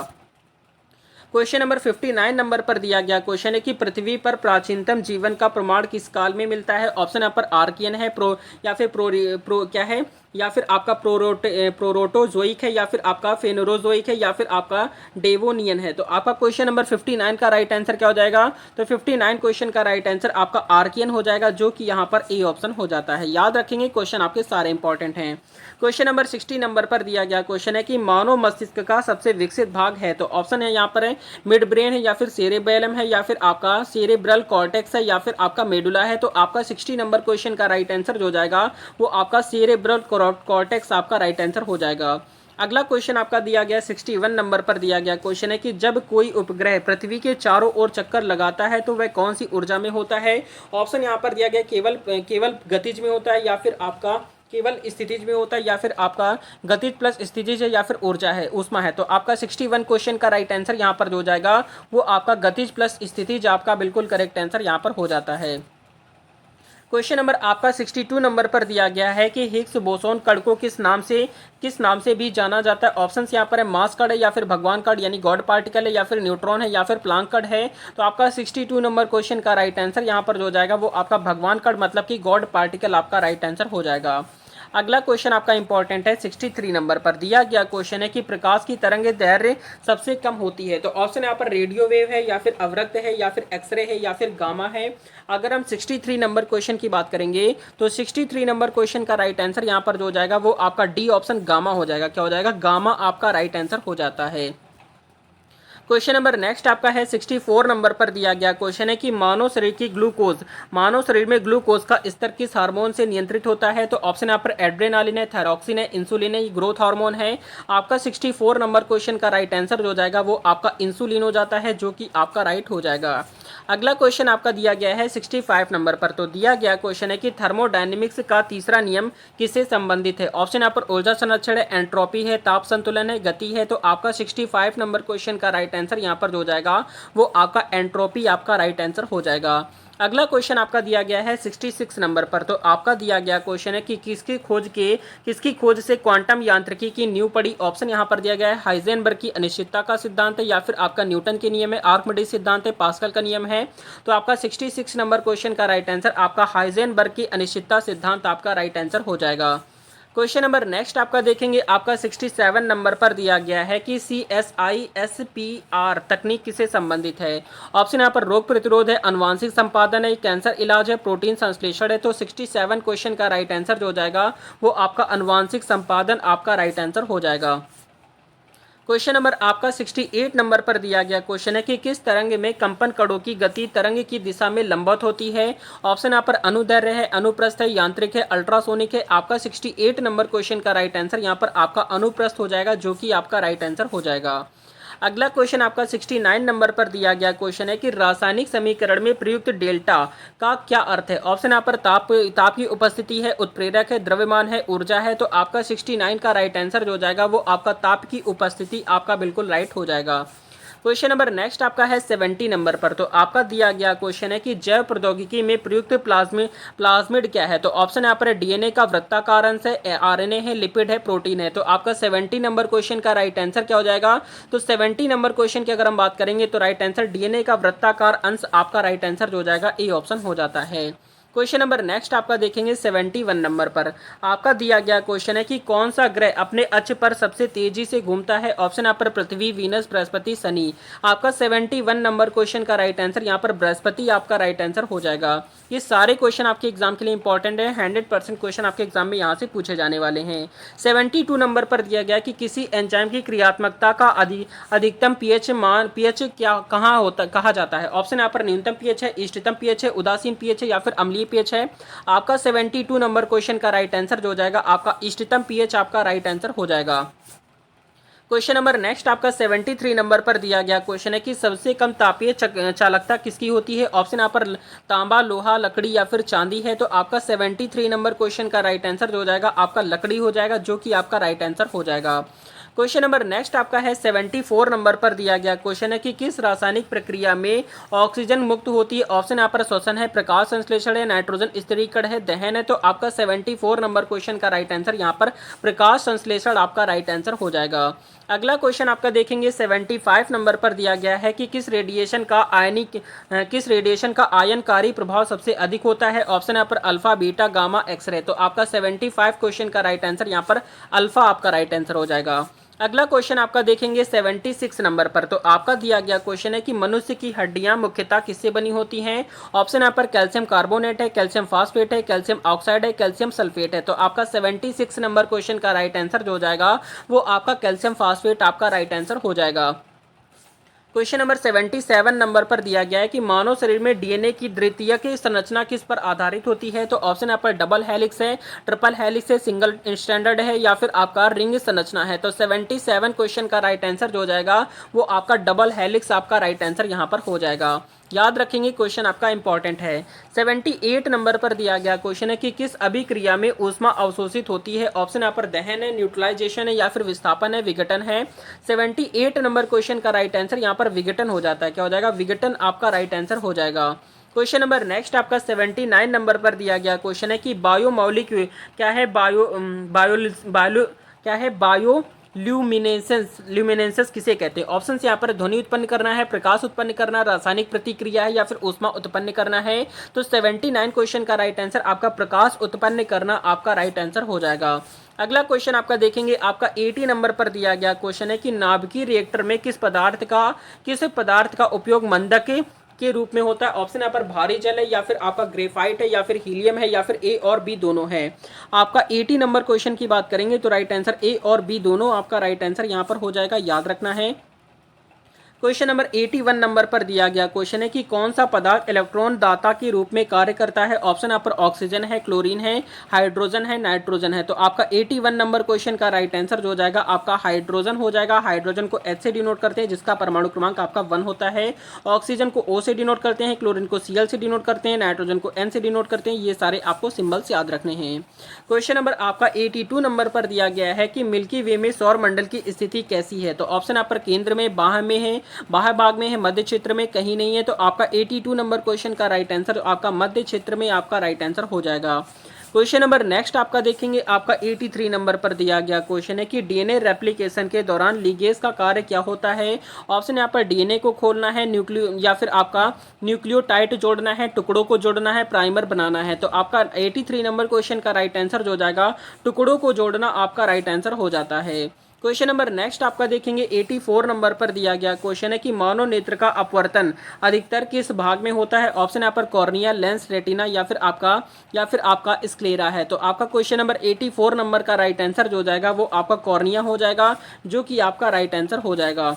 क्वेश्चन नंबर 59 नंबर पर दिया गया क्वेश्चन है कि पृथ्वी पर प्राचीनतम जीवन का प्रमाण किस काल में मिलता है। ऑप्शन यहाँ पर आर्कियन है, क्या है या फिर आपका प्रोरोटोजोइक है या फिर आपका फेनोरोजोइक है या फिर आपका डेवोनियन है। तो आपका क्वेश्चन नंबर 59 का राइट आंसर क्या हो जाएगा। तो 59 क्वेश्चन का राइट आंसर आपका आर्कियन हो जाएगा, जो कि यहाँ पर ए ऑप्शन हो जाता है। याद रखेंगे क्वेश्चन आपके सारे इंपॉर्टेंट हैं। क्वेश्चन नंबर 60 नंबर पर दिया गया क्वेश्चन है कि मानव मस्तिष्क का सबसे विकसित भाग है। तो ऑप्शन है यहाँ पर है मिड ब्रेन है या फिर सेरेबेलम है या फिर आपका सेरेब्रल कॉर्टेक्स है या फिर आपका मेडुला है। तो आपका 60 नंबर क्वेश्चन का राइट आंसर जो हो जाएगा वो आपका सेरेब्रल कॉर्टेक्स आपका राइट आंसर हो जाएगा। अगला क्वेश्चन आपका दिया गया 61 नंबर पर दिया गया क्वेश्चन है कि जब कोई उपग्रह पृथ्वी के चारों ओर चक्कर लगाता है तो वह कौन सी ऊर्जा में होता है। ऑप्शन यहाँ पर दिया गया केवल गतिज में होता है या फिर आपका केवल स्थितिज में होता है या फिर आपका गतिज प्लस स्थितिज है या फिर ऊर्जा है, ऊष्मा है। तो आपका 61 क्वेश्चन का राइट आंसर यहाँ पर जो हो जाएगा वो आपका गतिज प्लस स्थितिज आपका बिल्कुल करेक्ट आंसर यहाँ पर हो जाता है। क्वेश्चन नंबर आपका 62 नंबर पर दिया गया है कि हिग्स बोसोन कण को किस नाम से भी जाना जाता है। ऑप्शंस यहाँ पर है मास कण है या फिर भगवान कण यानी गॉड पार्टिकल है या फिर न्यूट्रॉन है या फिर प्लैंक कण है। तो आपका 62 नंबर क्वेश्चन का राइट आंसर यहाँ पर जो हो जाएगा वो आपका भगवान कण मतलब कि गॉड पार्टिकल आपका राइट आंसर हो जाएगा। अगला क्वेश्चन आपका इंपॉर्टेंट है 63 नंबर पर दिया गया क्वेश्चन है कि प्रकाश की तरंग दैर्ध्य सबसे कम होती है। तो ऑप्शन यहाँ पर रेडियो वेव है, या फिर अवरक्त है, या फिर एक्सरे है, या फिर गामा है। अगर हम 63 नंबर क्वेश्चन की बात करेंगे तो 63 नंबर क्वेश्चन का राइट आंसर यहाँ पर जो हो जाएगा वो आपका डी ऑप्शन गामा हो जाएगा। क्या हो जाएगा? गामा आपका राइट आंसर हो जाता है। क्वेश्चन नंबर नेक्स्ट आपका है 64 नंबर पर दिया गया क्वेश्चन है कि मानव शरीर में ग्लूकोज का स्तर किस हार्मोन से नियंत्रित होता है। तो ऑप्शन यहाँ पर एड्रेनालिन है, थायरॉक्सिन है, इंसुलिन है, ग्रोथ हार्मोन है। आपका 64 नंबर क्वेश्चन का राइट आंसर जो हो जाएगा वो आपका इंसुलिन हो जाता है, जो कि आपका राइट हो जाएगा। अगला क्वेश्चन आपका दिया गया है 65 नंबर पर। तो दिया गया क्वेश्चन है कि थर्मोडायनेमिक्स का तीसरा नियम किससे संबंधित है। ऑप्शन यहाँ पर ऊर्जा संरक्षण है, एंट्रोपी है, ताप संतुलन है, गति है। तो आपका 65 नंबर क्वेश्चन का राइट आंसर यहाँ पर जो हो जाएगा वो आपका एंट्रोपी आपका राइट आंसर हो जाएगा। अगला क्वेश्चन आपका दिया गया है 66 नंबर पर। तो आपका दिया गया क्वेश्चन है कि किसकी खोज से क्वांटम यांत्रिकी की नींव पड़ी। ऑप्शन यहाँ पर दिया गया है हाइजेनबर्ग की अनिश्चितता का सिद्धांत है, या फिर आपका न्यूटन के नियम है, आर्किमिडीज सिद्धांत है, पास्कल का नियम है। तो आपका 66 नंबर क्वेश्चन का राइट आंसर आपका हाइजेनबर्ग की अनिश्चितता सिद्धांत आपका राइट आंसर हो जाएगा। क्वेश्चन नंबर नेक्स्ट आपका देखेंगे, आपका 67 नंबर पर दिया गया है कि CSISPR तकनीक किससे संबंधित है। ऑप्शन यहाँ पर रोग प्रतिरोध है, अनुवांशिक संपादन है, कैंसर इलाज है, प्रोटीन संश्लेषण है। तो 67 क्वेश्चन का राइट आंसर जो हो जाएगा वो आपका अनुवांशिक संपादन आपका राइट आंसर हो जाएगा। क्वेश्चन नंबर आपका 68 नंबर पर दिया गया क्वेश्चन है कि किस तरंग में कंपन कणों की गति तरंग की दिशा में लंबवत होती है। ऑप्शन यहाँ पर अनुदैर्घ्य है, अनुप्रस्थ है, यांत्रिक है, अल्ट्रासोनिक है। आपका 68 नंबर क्वेश्चन का राइट आंसर यहाँ पर आपका अनुप्रस्थ हो जाएगा, जो कि आपका राइट आंसर हो जाएगा। अगला क्वेश्चन आपका 69 नंबर पर दिया गया क्वेश्चन है कि रासायनिक समीकरण में प्रयुक्त डेल्टा का क्या अर्थ है। ऑप्शन यहाँ पर ताप की उपस्थिति है, उत्प्रेरक है, द्रव्यमान है, ऊर्जा है। तो आपका 69 का राइट आंसर जो हो जाएगा वो आपका ताप की उपस्थिति आपका बिल्कुल राइट हो जाएगा। क्वेश्चन नंबर नेक्स्ट आपका है 70 नंबर पर। तो आपका दिया गया क्वेश्चन है कि जैव प्रौद्योगिकी में प्रयुक्त प्लाज्मिड क्या है। तो ऑप्शन यहाँ पर है डीएनए का वृत्ताकार अंश है, आरएनए है, लिपिड है, प्रोटीन है। तो आपका 70 नंबर क्वेश्चन का राइट आंसर क्या हो जाएगा। तो 70 नंबर क्वेश्चन की अगर हम बात करेंगे तो राइट आंसर डीएनए का वृत्ताकार अंश आपका राइट आंसर जो हो जाएगा ए ऑप्शन हो जाता है। क्वेश्चन नंबर नेक्स्ट आपका देखेंगे 71 नंबर पर। आपका दिया गया क्वेश्चन है कि कौन सा ग्रह अपने अक्ष पर सबसे तेजी से घूमता है। ऑप्शन यहाँ पर पृथ्वी, वीनस, बृहस्पति, शनि। आपका 71 नंबर क्वेश्चन का राइट आंसर यहाँ पर बृहस्पति आपका राइट आंसर हो जाएगा। ये सारे क्वेश्चन आपके एग्जाम के लिए इंपॉर्टेंट है, 100% क्वेश्चन आपके एग्जाम में यहाँ से पूछे जाने वाले हैं। 72 नंबर पर दिया गया कि किसी एंजाइम की क्रियात्मकता का अधिकतम पीएच क्या कहा जाता है। ऑप्शन यहाँ पर न्यूनतम पीएच है, इष्टतम पीएच है, उदासीन पीएच है, या फिर अम्लीय पीएच है। आपका 72 नंबर क्वेश्चन का राइट आंसर जो हो जाएगा आपका इष्टतम पीएच आपका राइट आंसर हो जाएगा। क्वेश्चन नंबर नेक्स्ट आपका 73 नंबर पर दिया गया क्वेश्चन है कि सबसे कम तापीय चालकता किसकी होती है। ऑप्शन यहाँ पर तांबा, लोहा, लकड़ी या फिर चांदी है। तो आपका 73 नंबर क्वेश्चन का राइट आंसर जो हो जाएगा आपका लकड़ी हो जाएगा, जो कि आपका राइट आंसर हो जाएगा। क्वेश्चन नंबर नेक्स्ट आपका है 74 नंबर पर दिया गया क्वेश्चन है कि किस रासायनिक प्रक्रिया में ऑक्सीजन मुक्त होती है। ऑप्शन यहाँ पर श्वसन है, प्रकाश संश्लेषण है, नाइट्रोजन स्थिरीकरण है, दहन है। तो आपका 74 नंबर क्वेश्चन का राइट आंसर यहाँ पर प्रकाश संश्लेषण आपका राइट आंसर हो जाएगा। अगला क्वेश्चन आपका देखेंगे 75 नंबर पर दिया गया है कि किस रेडिएशन का आयनकारी प्रभाव सबसे अधिक होता है। ऑप्शन यहाँ पर अल्फा, बीटा, गामा, एक्सरे। तो आपका 75 क्वेश्चन का राइट आंसर यहाँ पर अल्फा आपका राइट आंसर हो जाएगा। अगला क्वेश्चन आपका देखेंगे 76 नंबर पर। तो आपका दिया गया क्वेश्चन है कि मनुष्य की हड्डियां मुख्यतः किससे बनी होती हैं। ऑप्शन यहाँ पर कैल्शियम कार्बोनेट है, कैल्शियम फास्फेट है, कैल्शियम ऑक्साइड है, कैल्शियम सल्फेट है। तो आपका 76 नंबर क्वेश्चन का राइट आंसर जो हो जाएगा वो आपका कैल्शियम फास्फेट आपका राइट आंसर हो जाएगा। क्वेश्चन नंबर 77 नंबर पर दिया गया है कि मानव शरीर में डीएनए की द्वितीयक संरचना किस पर आधारित होती है। तो ऑप्शन यहाँ पर डबल हेलिक्स है, ट्रिपल हेलिक्स है, सिंगल स्टैंडर्ड है, या फिर आपका रिंग संरचना है। तो 77 क्वेश्चन का राइट आंसर जो हो जाएगा वो आपका डबल हेलिक्स आपका राइट आंसर यहाँ पर हो जाएगा। याद रखेंगे क्वेश्चन आपका इंपॉर्टेंट है। 78 नंबर पर दिया गया क्वेश्चन है कि किस अभिक्रिया में ऊष्मा अवशोषित होती है। ऑप्शन यहाँ पर दहन है, न्यूट्रलाइजेशन है, या फिर विस्थापन है, विघटन है। 78 नंबर क्वेश्चन का राइट आंसर यहाँ पर विघटन हो जाता है। क्या हो जाएगा? विघटन आपका राइट आंसर हो जाएगा। क्वेश्चन नंबर नेक्स्ट आपका 79 नंबर पर दिया गया क्वेश्चन है कि बायोमॉलिक्यूल क्या है। बायो ल्यूमिनेसेंस किसे कहते हैं? ऑप्शन यहाँ पर ध्वनि उत्पन्न करना है, प्रकाश उत्पन्न करना, रासायनिक प्रतिक्रिया है या फिर ऊष्मा उत्पन्न करना है। तो 79 क्वेश्चन का राइट आंसर आपका प्रकाश उत्पन्न करना आपका राइट आंसर हो जाएगा। अगला क्वेश्चन आपका देखेंगे, आपका 80 नंबर पर दिया गया क्वेश्चन है कि नाभिकीय रिएक्टर में किस पदार्थ का उपयोग मंदक के रूप में होता है। ऑप्शन यहाँ पर भारी जल है या फिर आपका ग्रेफाइट है या फिर हीलियम है या फिर ए और बी दोनों है। आपका 80 नंबर क्वेश्चन की बात करेंगे तो राइट आंसर ए और बी दोनों आपका राइट आंसर यहाँ पर हो जाएगा, याद रखना है। क्वेश्चन नंबर 81 नंबर पर दिया गया क्वेश्चन है कि कौन सा पदार्थ इलेक्ट्रॉन दाता के रूप में कार्य करता है। ऑप्शन यहाँ पर ऑक्सीजन है, क्लोरीन है, हाइड्रोजन है, नाइट्रोजन है। तो आपका 81 नंबर क्वेश्चन का राइट आंसर जो हो जाएगा आपका हाइड्रोजन हो जाएगा। हाइड्रोजन को H से डिनोट करते हैं जिसका परमाणु क्रमांक आपका 1 होता है। ऑक्सीजन को O से डिनोट करते हैं, क्लोरीन को Cl से डिनोट करते हैं, नाइट्रोजन को N से डिनोट करते हैं। ये सारे आपको सिंबल्स याद रखने हैं। क्वेश्चन नंबर आपका 82 नंबर पर दिया गया है कि मिल्की वे में सौर मंडल की स्थिति कैसी है। तो ऑप्शन यहाँ पर केंद्र में, बाहर में है, बाहर भाग में है, मध्य क्षेत्र में, कहीं नहीं है। तो आपका 82 नंबर क्वेश्चन का राइट आंसर आपका मध्य क्षेत्र में आपका राइट आंसर हो जाएगा। क्वेश्चन नंबर नेक्स्ट आपका देखेंगे, आपका 83 नंबर पर दिया गया क्वेश्चन है कि डीएनए रेप्लिकेशन के दौरान लिगेज का कार्य क्या होता है। ऑप्शन यहाँ पर डीएनए को खोलना है, या फिर आपका न्यूक्लियोटाइड जोड़ना है, टुकड़ों को जोड़ना है, प्राइमर बनाना है। तो आपका 83 नंबर क्वेश्चन का राइट आंसर जो हो जाएगा टुकड़ों को जोड़ना आपका राइट आंसर हो जाता है। क्वेश्चन नंबर नेक्स्ट आपका देखेंगे 84 नंबर पर दिया गया क्वेश्चन है कि मानव नेत्र का अपवर्तन अधिकतर किस भाग में होता है। ऑप्शन यहाँ पर कॉर्निया, लेंस, रेटिना या फिर आपका स्क्लेरा है। तो आपका क्वेश्चन नंबर 84 नंबर का राइट आंसर जो हो जाएगा वो आपका कॉर्निया हो जाएगा, जो कि आपका राइट आंसर हो जाएगा।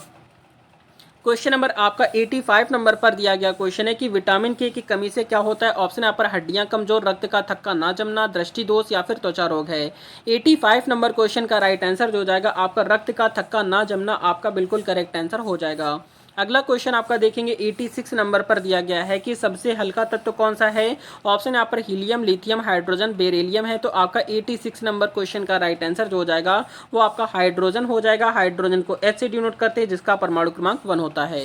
क्वेश्चन नंबर आपका 85 नंबर पर दिया गया क्वेश्चन है कि विटामिन के की कमी से क्या होता है। ऑप्शन यहाँ पर हड्डियां कमजोर, रक्त का थक्का ना जमना, दृष्टि दोष या फिर त्वचा रोग है। 85 नंबर क्वेश्चन का राइट आंसर जो हो जाएगा आपका रक्त का थक्का ना जमना आपका बिल्कुल करेक्ट आंसर हो जाएगा। अगला क्वेश्चन आपका देखेंगे 86 नंबर पर दिया गया है कि सबसे हल्का तत्व कौन सा है। ऑप्शन यहाँ पर हीलियम, लिथियम, हाइड्रोजन, बेरिलियम है। तो आपका 86 नंबर क्वेश्चन का राइट आंसर जो हो जाएगा वो आपका हाइड्रोजन हो जाएगा। हाइड्रोजन को H से डिनोट करते हैं जिसका परमाणु क्रमांक 1 होता है।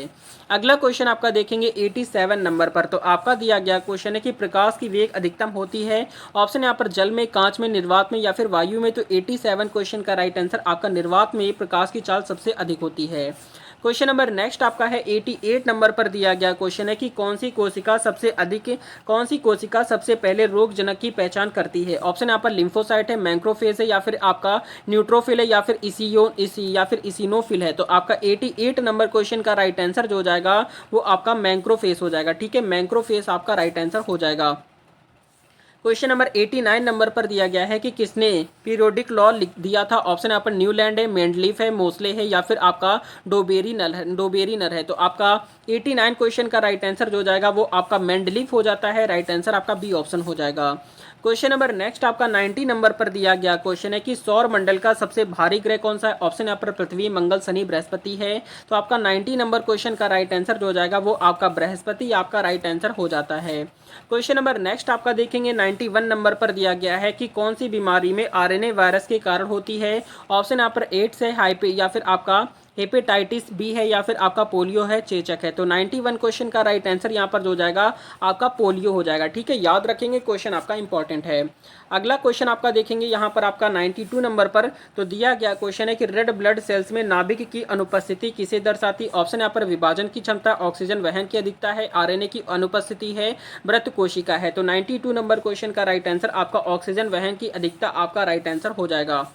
अगला क्वेश्चन आपका देखेंगे 87 नंबर पर। तो आपका दिया गया क्वेश्चन है कि प्रकाश की वेग अधिकतम होती है। ऑप्शन यहाँ पर जल में, कांच में, निर्वात में या फिर वायु में। तो 87 क्वेश्चन का राइट आंसर आपका निर्वात में प्रकाश की चाल सबसे अधिक होती है। क्वेश्चन नंबर नेक्स्ट आपका है 88 नंबर पर दिया गया क्वेश्चन है कि कौन सी कोशिका सबसे पहले रोगजनक की पहचान करती है। ऑप्शन यहाँ पर लिम्फोसाइट है, मैक्रोफेज है या फिर आपका न्यूट्रोफिल है या फिर इसिनोफिल है। तो आपका 88 नंबर क्वेश्चन का राइट आंसर जो हो जाएगा वो आपका मैक्रोफेज हो जाएगा। ठीक है, मैक्रोफेज आपका राइट आंसर हो जाएगा। क्वेश्चन नंबर 89 नंबर पर दिया गया है कि किसने पीरियोडिक लॉ लिख दिया था। ऑप्शन यहाँ पर न्यूलैंड है, मेंडलीफ है, मोस्ले है या फिर आपका डोबेरीनर है। तो आपका 89 क्वेश्चन का राइट आंसर जो हो जाएगा वो आपका मेंडलीफ हो जाता है। राइट आंसर आपका बी ऑप्शन हो जाएगा। क्वेश्चन नंबर नेक्स्ट आपका 90 नंबर पर दिया गया क्वेश्चन है कि सौर मंडल का सबसे भारी ग्रह कौन सा है। ऑप्शन यहाँ पर पृथ्वी, मंगल, शनि, बृहस्पति है। तो आपका 90 नंबर क्वेश्चन का राइट आंसर जो हो जाएगा वो आपका बृहस्पति आपका राइट आंसर हो जाता है। क्वेश्चन नंबर नेक्स्ट आपका देखेंगे 91 नंबर पर दिया गया है कि कौन सी बीमारी में आरएनए वायरस के कारण होती है। ऑप्शन यहाँ पर एड्स है, या फिर आपका हेपेटाइटिस बी है या फिर आपका पोलियो है, चेचक है। तो 91 क्वेश्चन का राइट आंसर यहाँ पर जो हो जाएगा आपका पोलियो हो जाएगा। ठीक है, याद रखेंगे, क्वेश्चन आपका इंपॉर्टेंट है। अगला क्वेश्चन आपका देखेंगे यहाँ पर आपका 92 नंबर पर। तो दिया गया क्वेश्चन है कि रेड ब्लड सेल्स में नाभिक की अनुपस्थिति किसे दर्शाती। ऑप्शन यहाँ पर विभाजन की क्षमता, ऑक्सीजन वहन की अधिकता है, आरएनए की अनुपस्थिति है, मृत कोशिका है। तो 92 नंबर क्वेश्चन का राइट आंसर आपका ऑक्सीजन वहन की अधिकता आपका राइट आंसर हो जाएगा।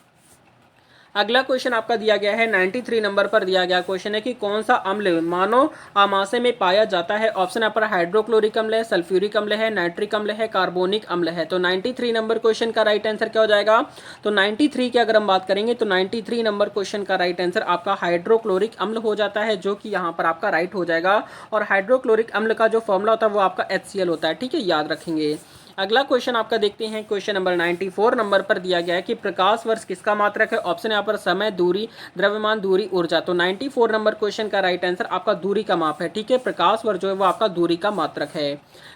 अगला क्वेश्चन आपका दिया गया है 93 नंबर पर दिया गया क्वेश्चन है कि कौन सा अम्ल मानव आमाशय में पाया जाता है। ऑप्शन यहाँ पर हाइड्रोक्लोरिक अम्ल है, सल्फ्यूरिक अम्ल है, नाइट्रिक अम्ल है, कार्बोनिक अम्ल है। तो 93 नंबर क्वेश्चन का राइट आंसर क्या हो जाएगा। तो 93 की अगर हम बात करेंगे तो 93 नंबर क्वेश्चन का राइट आंसर आपका हाइड्रोक्लोरिक अम्ल हो जाता है, जो कि यहाँ पर आपका राइट हो जाएगा। और हाइड्रोक्लोरिक अम्ल का जो फॉर्मूला होता है वो आपका HCl होता है। ठीक है, याद रखेंगे। अगला क्वेश्चन आपका देखते हैं, क्वेश्चन नंबर 94 नंबर पर दिया गया है कि प्रकाश वर्ष किसका मात्रक है। ऑप्शन यहाँ पर समय, दूरी, द्रव्यमान, दूरी, ऊर्जा। तो 94 नंबर क्वेश्चन का राइट आंसर आपका दूरी का माप है। ठीक है, प्रकाश वर्ष जो है वो आपका दूरी का मात्रक है।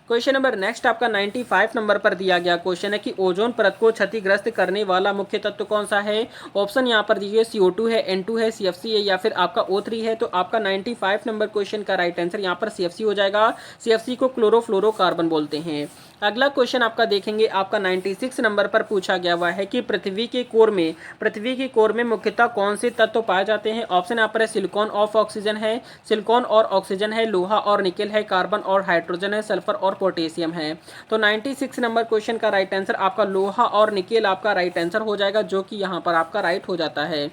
क्वेश्चन नंबर नेक्स्ट आपका 95 नंबर पर दिया गया क्वेश्चन है कि ओजोन परत को क्षतिग्रस्त करने वाला मुख्य तत्व कौन सा है। ऑप्शन यहाँ पर दिए CO2 है, N2 है, CFC है या फिर आपका O3 है। तो आपका 95 नंबर क्वेश्चन का राइट आंसर यहाँ पर CFC हो जाएगा। CFC को क्लोरोफ्लोरोकार्बन बोलते हैं। अगला क्वेश्चन आपका देखेंगे, आपका 96 नंबर पर पूछा गया हुआ है कि पृथ्वी के कोर में मुख्यतः कौन से तत्व पाए जाते हैं। ऑप्शन यहाँ पर है सिलिकॉन ऑफ ऑक्सीजन है, सिलिकॉन और ऑक्सीजन है, लोहा और निकेल है, कार्बन और हाइड्रोजन है, सल्फर और पोटेशियम है। तो 96 नंबर क्वेश्चन का राइट आंसर आपका लोहा और निकेल आपका राइट आंसर हो जाएगा, जो कि यहाँ पर आपका राइट हो जाता है।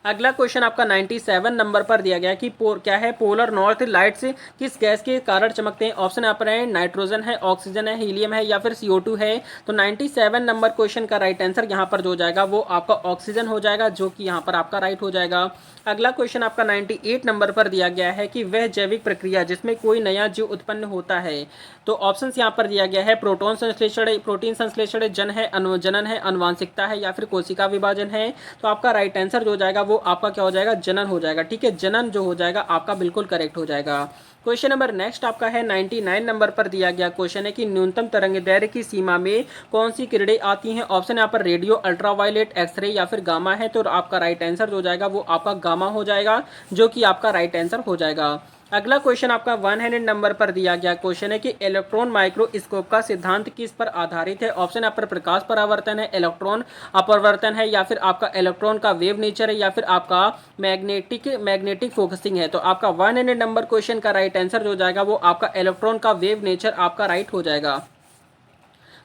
अगला क्वेश्चन आपका 97 नंबर पर दिया गया कि क्या है, पोलर नॉर्थ लाइट्स किस गैस के कारण चमकते हैं। ऑप्शन यहाँ पर है नाइट्रोजन है, ऑक्सीजन है, हीलियम है या फिर CO2 है। तो 97 नंबर क्वेश्चन का राइट आंसर यहाँ पर जो हो जाएगा वो आपका ऑक्सीजन हो जाएगा, जो कि यहाँ पर आपका राइट हो जाएगा। अगला क्वेश्चन आपका 98 नंबर पर दिया गया है कि वह जैविक प्रक्रिया जिसमें कोई नया जीव उत्पन्न होता है। तो ऑप्शन यहाँ पर दिया गया है प्रोटॉन संश्लेषण, प्रोटीन संश्लेषण, जनन है, अनुवांशिकता है या फिर कोशिका विभाजन है। तो आपका राइट आंसर जो हो जाएगा वो आपका क्या हो जाएगा, जनन हो जाएगा। ठीक है, जनन जो हो जाएगा आपका बिल्कुल करेक्ट हो जाएगा। क्वेश्चन नंबर नेक्स्ट आपका है 99 नंबर पर दिया गया क्वेश्चन है कि न्यूनतम तरंग दैर्घ्य की सीमा में कौन सी किरणें आती हैं। ऑप्शन यहाँ पर रेडियो, अल्ट्रावायलेट, एक्सरे या फिर गामा है। तो आपका राइट आंसर जो हो जाएगा वो आपका गामा हो जाएगा, जो कि आपका राइट आंसर हो जाएगा। अगला क्वेश्चन आपका 100 नंबर पर दिया गया क्वेश्चन है कि इलेक्ट्रॉन माइक्रोस्कोप का सिद्धांत किस पर आधारित है। ऑप्शन यहाँ पर प्रकाश परावर्तन है, इलेक्ट्रॉन अपवर्तन है या फिर आपका इलेक्ट्रॉन का वेव नेचर है या फिर आपका मैग्नेटिक फोकसिंग है। तो आपका 100 नंबर क्वेश्चन का राइट आंसर जो हो जाएगा वो आपका इलेक्ट्रॉन का वेव नेचर आपका राइट हो जाएगा।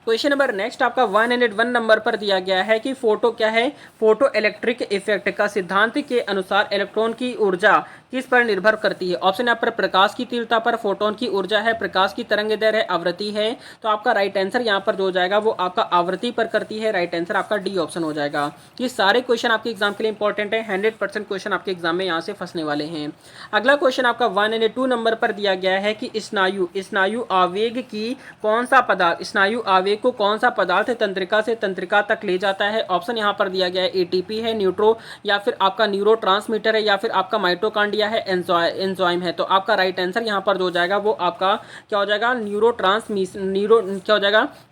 क्वेश्चन नंबर नेक्स्ट आपका 101 नंबर पर दिया गया है कि फोटो क्या है, फोटो इलेक्ट्रिक इफेक्ट का सिद्धांत के अनुसार इलेक्ट्रॉन की ऊर्जा किस पर निर्भर करती है। ऑप्शन यहाँ पर प्रकाश की तीव्रता पर, फोटोन की ऊर्जा है, प्रकाश की तरंग दैर्घ्य है, आवृत्ति है। तो आपका राइट आंसर यहाँ पर जो हो जाएगा वो आपका आवृत्ति पर करती है। राइट आंसर आपका डी ऑप्शन हो जाएगा। ये सारे क्वेश्चन आपके एग्जाम के लिए इंपॉर्टेंट है, 100% क्वेश्चन आपके एग्जाम में यहाँ से फंसने वाले हैं। अगला क्वेश्चन आपका 102 नंबर पर दिया गया है कि स्नायु आवेग की कौन सा पदार्थ, स्नायु आवेग को कौन सा पदार्थ तंत्रिका से तंत्रिका तक ले जाता है। ऑप्शन यहाँ पर दिया गया है ATP है, न्यूट्रो या फिर आपका न्यूरोट्रांसमीटर है या फिर आपका माइटोकॉन्ड्रिया है, एंजाइम है। तो आपका राइट आंसर यहाँ पर जो हो जाएगा वो आपका क्या हो जाएगा,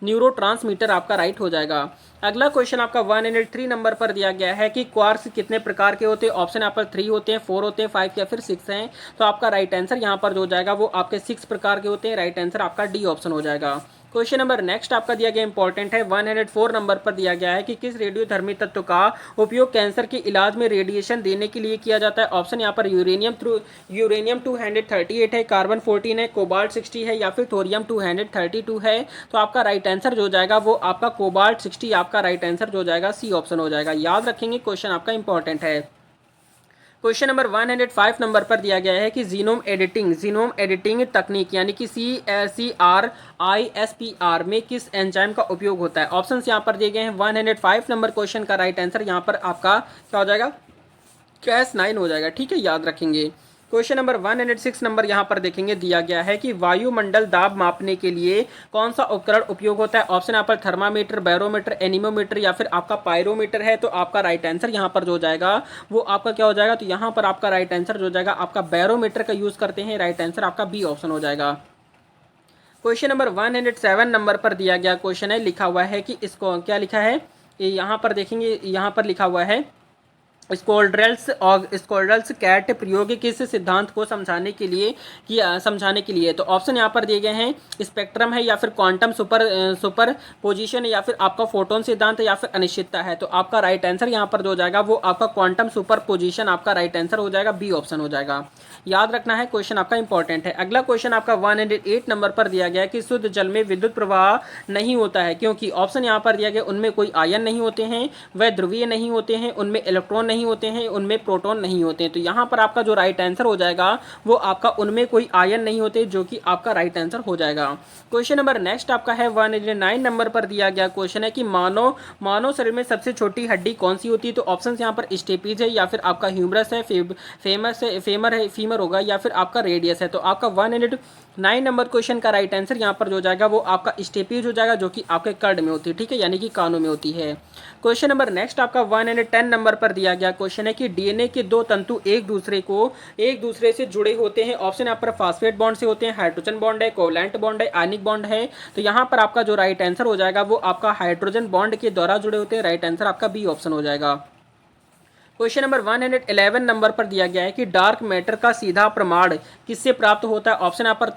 न्यूरोट्रांसमीटर आपका राइट हो जाएगा। अगला क्वेश्चन आपका 103 नंबर पर दिया गया है कि क्वार्क्स कितने प्रकार के होते हैं। ऑप्शन यहाँ पर 3 होते हैं, 4 होते हैं, 5 या फिर 6 हैं। तो आपका राइट आंसर यहाँ पर जो हो जाएगा वो आपके 6 प्रकार के होते हैं। राइट आंसर आपका डी ऑप्शन हो जाएगा। क्वेश्चन नंबर नेक्स्ट आपका दिया गया इंपॉर्टेंट है, 104 नंबर पर दिया गया है कि किस रेडियोधर्मी तत्व का उपयोग कैंसर के इलाज में रेडिएशन देने के लिए किया जाता है। ऑप्शन यहाँ पर यूरेनियम 238 है, कार्बन 14 है, कोबाल्ट 60 है या फिर थोरियम 232 है। तो आपका राइट आंसर जो हो जाएगा वो आपका कोबाल्ट 60 आपका राइट आंसर जो हो जाएगा सी ऑप्शन हो जाएगा। याद रखेंगे, क्वेश्चन आपका इंपॉर्टेंट है। क्वेश्चन नंबर 105 नंबर पर दिया गया है कि जीनोम एडिटिंग तकनीक यानी कि CRISPR में किस एंजाइम का उपयोग होता है। ऑप्शंस यहाँ पर दिए गए हैं। 105 नंबर क्वेश्चन का राइट आंसर यहाँ पर आपका क्या हो जाएगा, Cas9 हो जाएगा। ठीक है, याद रखेंगे। क्वेश्चन नंबर 106 नंबर यहाँ पर देखेंगे, दिया गया है कि वायुमंडल दाब मापने के लिए कौन सा उपकरण उपयोग होता है। ऑप्शन यहाँ पर थर्मामीटर, बैरोमीटर, एनीमोमीटर या फिर आपका पायरोमीटर है। तो आपका राइट आंसर यहाँ पर जो हो जाएगा वो आपका क्या हो जाएगा, तो यहाँ पर आपका राइट आंसर जो हो जाएगा आपका बैरोमीटर का यूज करते हैं। राइट आंसर आपका बी ऑप्शन हो जाएगा। क्वेश्चन नंबर 107 नंबर पर दिया गया क्वेश्चन है, लिखा हुआ है कि इसको क्या लिखा है, यहाँ पर देखेंगे, यहाँ पर लिखा हुआ है स्कोल्ड्रेल्स कैट प्रयोग किस सिद्धांत को समझाने के लिए। तो ऑप्शन यहाँ पर दिए गए हैं, स्पेक्ट्रम है या फिर क्वांटम सुपर पोजिशन या फिर आपका फोटोन सिद्धांत या फिर अनिश्चितता है। तो आपका राइट आंसर यहाँ पर जो हो जाएगा वो आपका क्वांटम सुपर पोजिशन आपका राइट आंसर हो जाएगा, बी ऑप्शन हो जाएगा। याद रखना है, क्वेश्चन आपका इंपॉर्टेंट है। अगला क्वेश्चन आपका 108 नंबर पर दिया गया है कि शुद्ध जल में विद्युत प्रवाह नहीं होता है क्योंकि। ऑप्शन यहाँ पर दिया गया, उनमें कोई आयन नहीं होते हैं, वह ध्रुवीय नहीं होते हैं, उनमें इलेक्ट्रॉन नहीं होते हैं, उनमें प्रोटॉन नहीं होते हैं। तो यहाँ पर आपका जो राइट आंसर हो जाएगा वो आपका उनमें कोई आयन नहीं होते, जो कि आपका राइट आंसर हो जाएगा। क्वेश्चन नंबर नेक्स्ट आपका है 189 नंबर पर दिया गया क्वेश्चन है कि मानव शरीर में सबसे छोटी हड्डी कौन सी होती है। तो ऑप्शन यहाँ पर स्टेपीज है या फिर आपका ह्यूमरस है, फीमर होगा या फिर आपका रेडियस है। तो आपका 109 नंबर क्वेश्चन का राइट आंसर यहाँ पर जो हो जाएगा वो आपका स्टेपीज हो जाएगा, जो कि आपके कर्ड में होती है। ठीक है, यानी कि कानों में होती है। क्वेश्चन नंबर नेक्स्ट आपका 110 नंबर पर दिया गया क्वेश्चन है कि डीएनए के दो तंतु एक दूसरे से जुड़े होते हैं। ऑप्शन यहाँ पर फास्फेट बॉन्ड से होते हैं, हाइड्रोजन बॉन्ड है, कोवलेंट बॉन्ड है, आयनिक बॉन्ड है। तो यहाँ पर आपका जो राइट आंसर हो जाएगा वो आपका हाइड्रोजन बॉन्ड के द्वारा जुड़े होते हैं। राइट आंसर आपका बी ऑप्शन हो जाएगा। क्वेश्चन नंबर 111 नंबर पर दिया गया है कि डार्क मैटर का सीधा प्रमाण किससे प्राप्त होता है। ऑप्शन यहाँ पर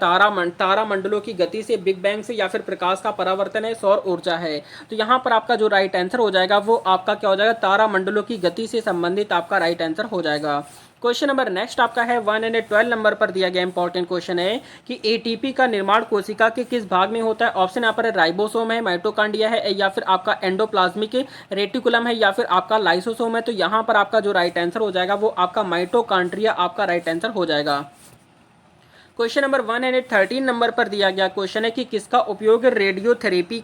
तारामंडलों की गति से, बिग बैंग से, या फिर प्रकाश का परावर्तन है, सौर ऊर्जा है। तो यहाँ पर आपका जो राइट आंसर हो जाएगा वो आपका क्या हो जाएगा, तारामंडलों की गति से संबंधित आपका राइट आंसर हो जाएगा। क्वेश्चन नंबर नेक्स्ट आपका है 112 नंबर पर दिया गया इंपॉर्टेंट क्वेश्चन है कि एटीपी का निर्माण कोशिका के किस भाग में होता है। ऑप्शन यहाँ पर राइबोसोम है, माइटोकांड्रिया है, या फिर आपका एंडोप्लाज्मिक रेटिकुलम है, या फिर आपका लाइसोसोम है। तो यहाँ पर आपका जो राइट आंसर हो जाएगा वो आपका माइटोकांड्रिया आपका राइट आंसर हो जाएगा। क्वेश्चन नंबर 113 नंबर पर दिया गया क्वेश्चन है कि किसका उपयोग रेडियोथेरेपी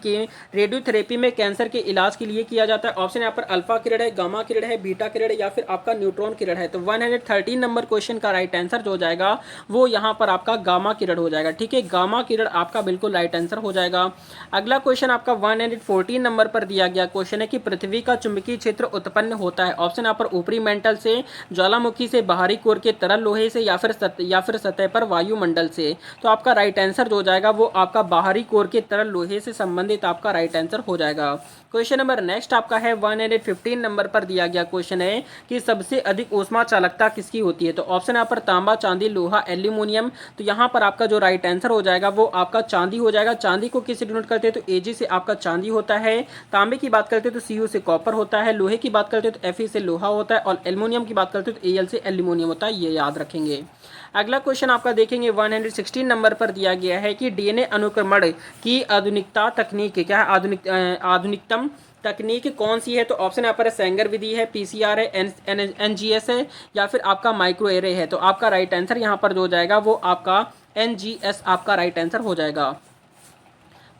में कैंसर के इलाज के लिए किया जाता है। ऑप्शन यहाँ पर अल्फा किरण है, गामा किरण है, बीटा किरण, या फिर आपका न्यूट्रॉन किरण है। तो 113 नंबर क्वेश्चन का राइट आंसर जो हो जाएगा वो यहाँ पर आपका गामा किरण हो जाएगा। ठीक है, गामा किरण आपका बिल्कुल राइट आंसर हो जाएगा। अगला क्वेश्चन आपका 114 नंबर पर दिया गया क्वेश्चन है कि पृथ्वी का चुंबकीय क्षेत्र उत्पन्न होता है। ऑप्शन यहाँ पर ऊपरी मेंटल से, ज्वालामुखी से, बाहरी कोर के तरल लोहे से, या फिर सतह पर वायुमंडल से। तो आपका राइट आंसर जो हो जाएगा वो आपका बाहरी कोर के तरल लोहे से संबंधित आपका राइट आंसर हो जाएगा। क्वेश्चन नंबर नेक्स्ट आपका है 115 नंबर पर दिया गया क्वेश्चन है कि सबसे अधिक ऊष्मा चालकता किसकी होती है। तो ऑप्शन यहाँ पर तांबा, चांदी, लोहा, एल्यूमिनियम। तो यहाँ पर आपका जो राइट आंसर हो जाएगा वो आपका चांदी हो जाएगा। चांदी को किससे डिनोट करते हैं, तो एजी से आपका चांदी होता है। तांबे की बात करते हैं तो सीयू से कॉपर होता है। लोहे की बात करते हैं तो एफई से लोहा होता है। और एल्यूमिनियम की बात करते हैं तो एल से एल्यूमिनियम होता है। ये याद रखेंगे। अगला क्वेश्चन आपका देखेंगे 116 नंबर पर दिया गया है कि डीएनए अनुक्रमण की आधुनिकता तकनीक क्या है, आधुनिकतम तकनीक कौन सी है। तो ऑप्शन यहाँ पर सेंगर विधि है, पीसीआर है, एनजीएस है, या फिर आपका माइक्रो एरे है। तो आपका राइट आंसर यहाँ पर जो हो जाएगा वो आपका एनजीएस आपका राइट आंसर हो जाएगा।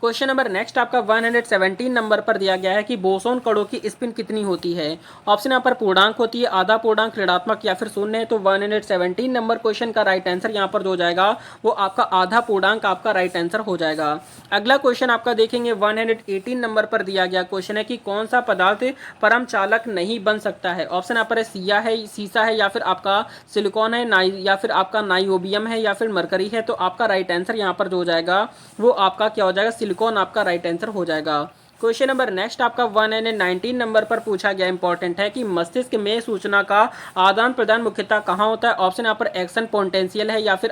क्वेश्चन नंबर नेक्स्ट आपका 117 नंबर पर दिया गया है कि बोसोन कणों की स्पिन कितनी होती है। ऑप्शन यहाँ पर पूर्णांक होती है, आधा पूर्णांक, ऋणात्मक, या फिर शून्य है। तो 117 नंबर क्वेश्चन का राइट आंसर यहाँ पर जो हो जाएगा वो आपका आधा पूर्णांक आपका राइट आंसर हो जाएगा। अगला क्वेश्चन आपका देखेंगे 118 नंबर पर दिया गया क्वेश्चन है कि कौन सा पदार्थ परम चालक नहीं बन सकता है। ऑप्शन यहाँ पर सिया है, सीसा है, या फिर आपका सिलिकॉन है, या फिर आपका नाइओबियम है, या फिर मरकरी है। तो आपका राइट आंसर यहाँ पर जो हो जाएगा वो आपका क्या हो जाएगा, सिलिकॉन आपका राइट आंसर हो जाएगा। क्वेश्चन नंबर नेक्स्ट आपका 119 नंबर पर पूछा गया इंपॉर्टेंट है कि मस्तिष्क में सूचना का आदान प्रदान मुख्यतः कहाँ होता है। ऑप्शन यहाँ पर एक्शन पोटेंशियल है, या फिर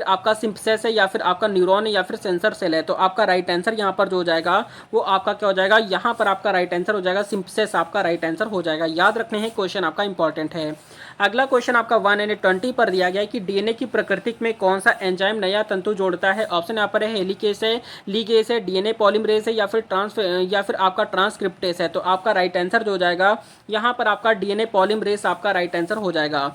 आपका सिंपसेस है, या फिर आपका न्यूरॉन है, या फिर सेंसर सेल है। तो आपका राइट आंसर यहाँ पर जो हो जाएगा वो आपका क्या हो जाएगा, यहाँ पर आपका राइट आंसर हो जाएगा सिंपसेस आपका राइट आंसर हो जाएगा। याद रखने हैं, क्वेश्चन आपका इंपॉर्टेंट है। अगला क्वेश्चन आपका 120 पर दिया गया है कि डीएनए की प्रकृति में कौन सा एंजाइम नया तंतु जोड़ता है। ऑप्शन यहाँ पर है हेलिकेस है, लीगेस है, डीएनए पॉलीमरेज है, या फिर आपका ट्रांसक्रिप्टेस है। तो आपका राइट आंसर जो हो जाएगा यहाँ पर आपका डीएनए पॉलीमरेज आपका राइट आंसर हो जाएगा।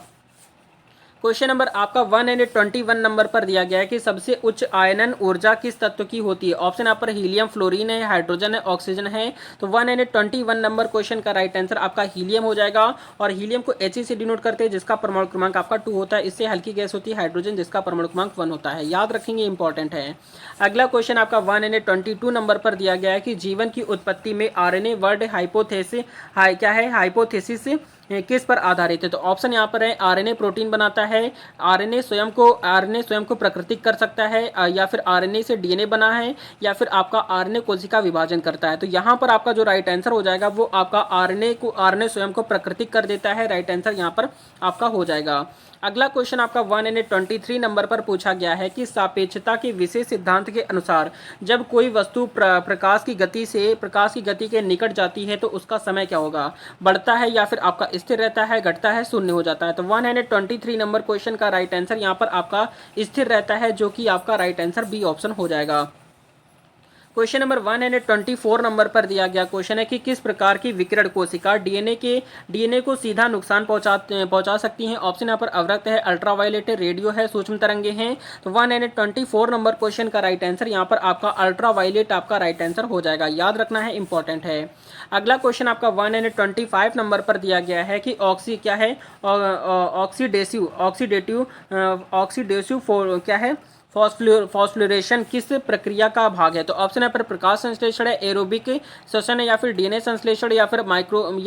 क्वेश्चन नंबर आपका 121 नंबर पर दिया गया है कि सबसे उच्च आयनन ऊर्जा किस तत्व की होती है। ऑप्शन यहाँ पर हीलियम, फ्लोरीन है, हाइड्रोजन है, ऑक्सीजन है। तो 121 नंबर क्वेश्चन का राइट आंसर आपका हीलियम हो जाएगा। और हीलियम को He से डिनोट करते हैं जिसका परमाणु क्रमांक आपका 2 होता है। इससे हल्की गैस होती है हाइड्रोजन जिसका परमाणु क्रमांक 1 होता है। याद रखेंगे, इंपॉर्टेंट है। अगला क्वेश्चन आपका 122 नंबर पर दिया गया है कि जीवन की उत्पत्ति में आरएनए वर्ड हाइपोथेसिस किस पर आधारित है। तो ऑप्शन यहाँ पर है आरएनए प्रोटीन बनाता है, आरएनए स्वयं को प्राकृतिक कर सकता है, या फिर आरएनए से डीएनए बना है, या फिर आपका आरएनए कोशिका विभाजन करता है। तो यहाँ पर आपका जो राइट आंसर हो जाएगा वो आपका आरएनए स्वयं को प्राकृतिक कर देता है। राइट आंसर यहाँ पर आपका हो जाएगा। अगला क्वेश्चन आपका 123 नंबर पर पूछा गया है कि सापेक्षता के विशेष सिद्धांत के अनुसार जब कोई वस्तु प्रकाश की गति के निकट जाती है तो उसका समय क्या होगा, बढ़ता है, या फिर आपका स्थिर रहता है, घटता है, शून्य हो जाता है। तो 123 नंबर क्वेश्चन का राइट आंसर यहाँ पर आपका स्थिर रहता है, जो कि आपका राइट आंसर बी ऑप्शन हो जाएगा। क्वेश्चन नंबर 124 नंबर पर दिया गया क्वेश्चन है कि किस प्रकार की विकिरण कोशिका डीएनए को सीधा नुकसान पहुंचा सकती हैं। ऑप्शन यहाँ पर अवरक्त है, अल्ट्रावायलेट है, रेडियो है, सूक्ष्म तरंगे हैं। तो 124 नंबर क्वेश्चन का राइट आंसर यहाँ पर आपका अल्ट्रावायलेट आपका राइट आंसर हो जाएगा। याद रखना है, इंपॉर्टेंट है। अगला क्वेश्चन आपका 125 नंबर पर दिया गया है कि ऑक्सीडेटिव क्या है फॉस्फोरिलेशन किस प्रक्रिया का भाग है? तो ऑप्शन है पर प्रकाश संश्लेषण है, एरोबिक श्वसन है, या फिर डीएनए संश्लेषण, या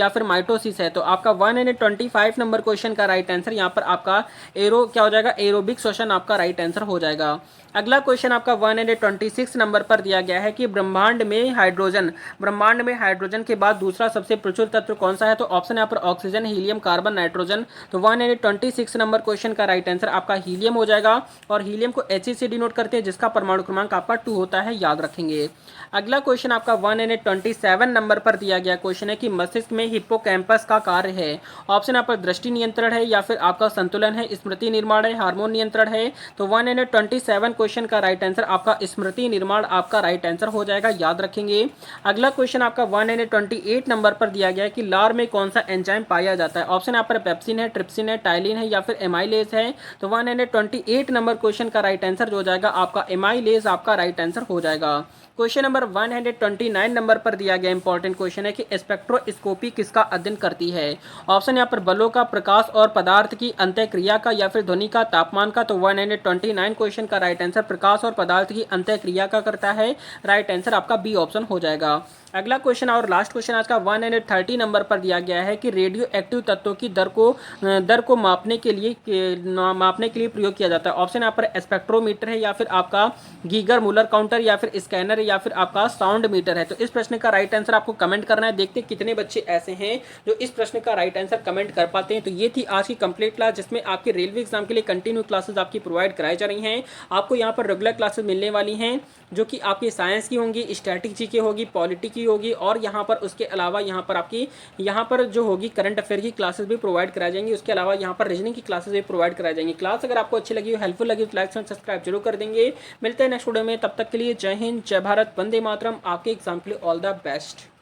फिर माइटोसिस है। तो आपका 125 नंबर क्वेश्चन का राइट आंसर यहाँ पर आपका क्या हो जाएगा, एरोबिक श्वसन आपका राइट आंसर हो जाएगा। अगला क्वेश्चन आपका 126 नंबर पर दिया गया है कि ब्रह्मांड में हाइड्रोजन के बाद दूसरा सबसे प्रचुर तत्व कौन सा है? तो ऑप्शन यहाँ पर ऑक्सीजन, हीलियम, कार्बन, नाइट्रोजन। तो 126 नंबर क्वेश्चन का राइट आंसर आपका हीलियम हो जाएगा, और हीलियम को He से डिनोट करते हैं, जिसका परमाणु क्रमांक आपका 2 होता है, याद रखेंगे। अगला क्वेश्चन आपका 127 नंबर पर दिया गया क्वेश्चन है कि मस्तिष्क में हिप्पोकैम्पस का कार्य है। ऑप्शन यहाँ पर दृष्टि नियंत्रण है, या फिर आपका संतुलन है, स्मृति निर्माण है, हार्मोन नियंत्रण है। तो 127 क्वेश्चन का राइट आंसर आपका स्मृति निर्माण आपका राइट आंसर हो जाएगा, याद रखेंगे। अगला क्वेश्चन आपका 128 नंबर पर दिया गया है कि लार में कौन सा एंजाइम पाया जाता है? ऑप्शन यहाँ पर पेप्सिन है, ट्रिप्सिन है, टाइलिन है, या फिर एमाइलेज है। तो 128 नंबर क्वेश्चन का राइट आंसर जो हो जाएगा आपका एमाइलेज आपका राइट आंसर हो जाएगा। क्वेश्चन नंबर 129 नंबर पर दिया गया इंपॉर्टेंट क्वेश्चन है कि स्पेक्ट्रोस्कोपी किसका अध्ययन करती है? ऑप्शन यहाँ पर बलों का, प्रकाश और पदार्थ की अंतःक्रिया का, या फिर ध्वनि का, तापमान का। तो 129 क्वेश्चन का राइट आंसर प्रकाश और पदार्थ की अंतःक्रिया का करता है, राइट आंसर आपका बी ऑप्शन हो जाएगा। अगला क्वेश्चन और लास्ट क्वेश्चन आज का 130 नंबर पर दिया गया है कि रेडियो एक्टिव तत्वों की दर को मापने के लिए प्रयोग किया जाता है। ऑप्शन यहाँ पर स्पेक्ट्रोमीटर है, या फिर आपका गीगर मूलर काउंटर, या फिर स्कैनर, या फिर आपका साउंड मीटर है। तो इस प्रश्न का राइट आंसर आपको कमेंट करना है। देखते हैं कितने बच्चे ऐसे हैं जो इस प्रश्न का राइट आंसर कमेंट कर पाते हैं। तो ये थी आज की कंप्लीट क्लास, जिसमें आपके रेलवे एग्जाम के लिए कंटिन्यू क्लासेस आपकी प्रोवाइड कराई जा रही हैं। आपको यहाँ पर रेगुलर क्लासेस मिलने वाली हैं, जो कि आपकी साइंस की होंगी, स्टैटिक जी की होगी, पॉलिटी की होगी, और यहाँ पर उसके अलावा यहाँ पर जो होगी करंट अफेयर की क्लासेस भी प्रोवाइड कराई जाएंगी। उसके अलावा यहाँ पर रीजनिंग की क्लासेस भी प्रोवाइड कराई जाएंगी। क्लास अगर आपको अच्छी लगी हो, हेल्पफुल लगी तो लाइक एंड सब्सक्राइब जरूर कर देंगे। मिलते हैं नेक्स्ट वीडियो में, तब तक के लिए जय हिंद, जय भारत, वंदे मातरम। आपके एग्जाम के लिए ऑल द बेस्ट।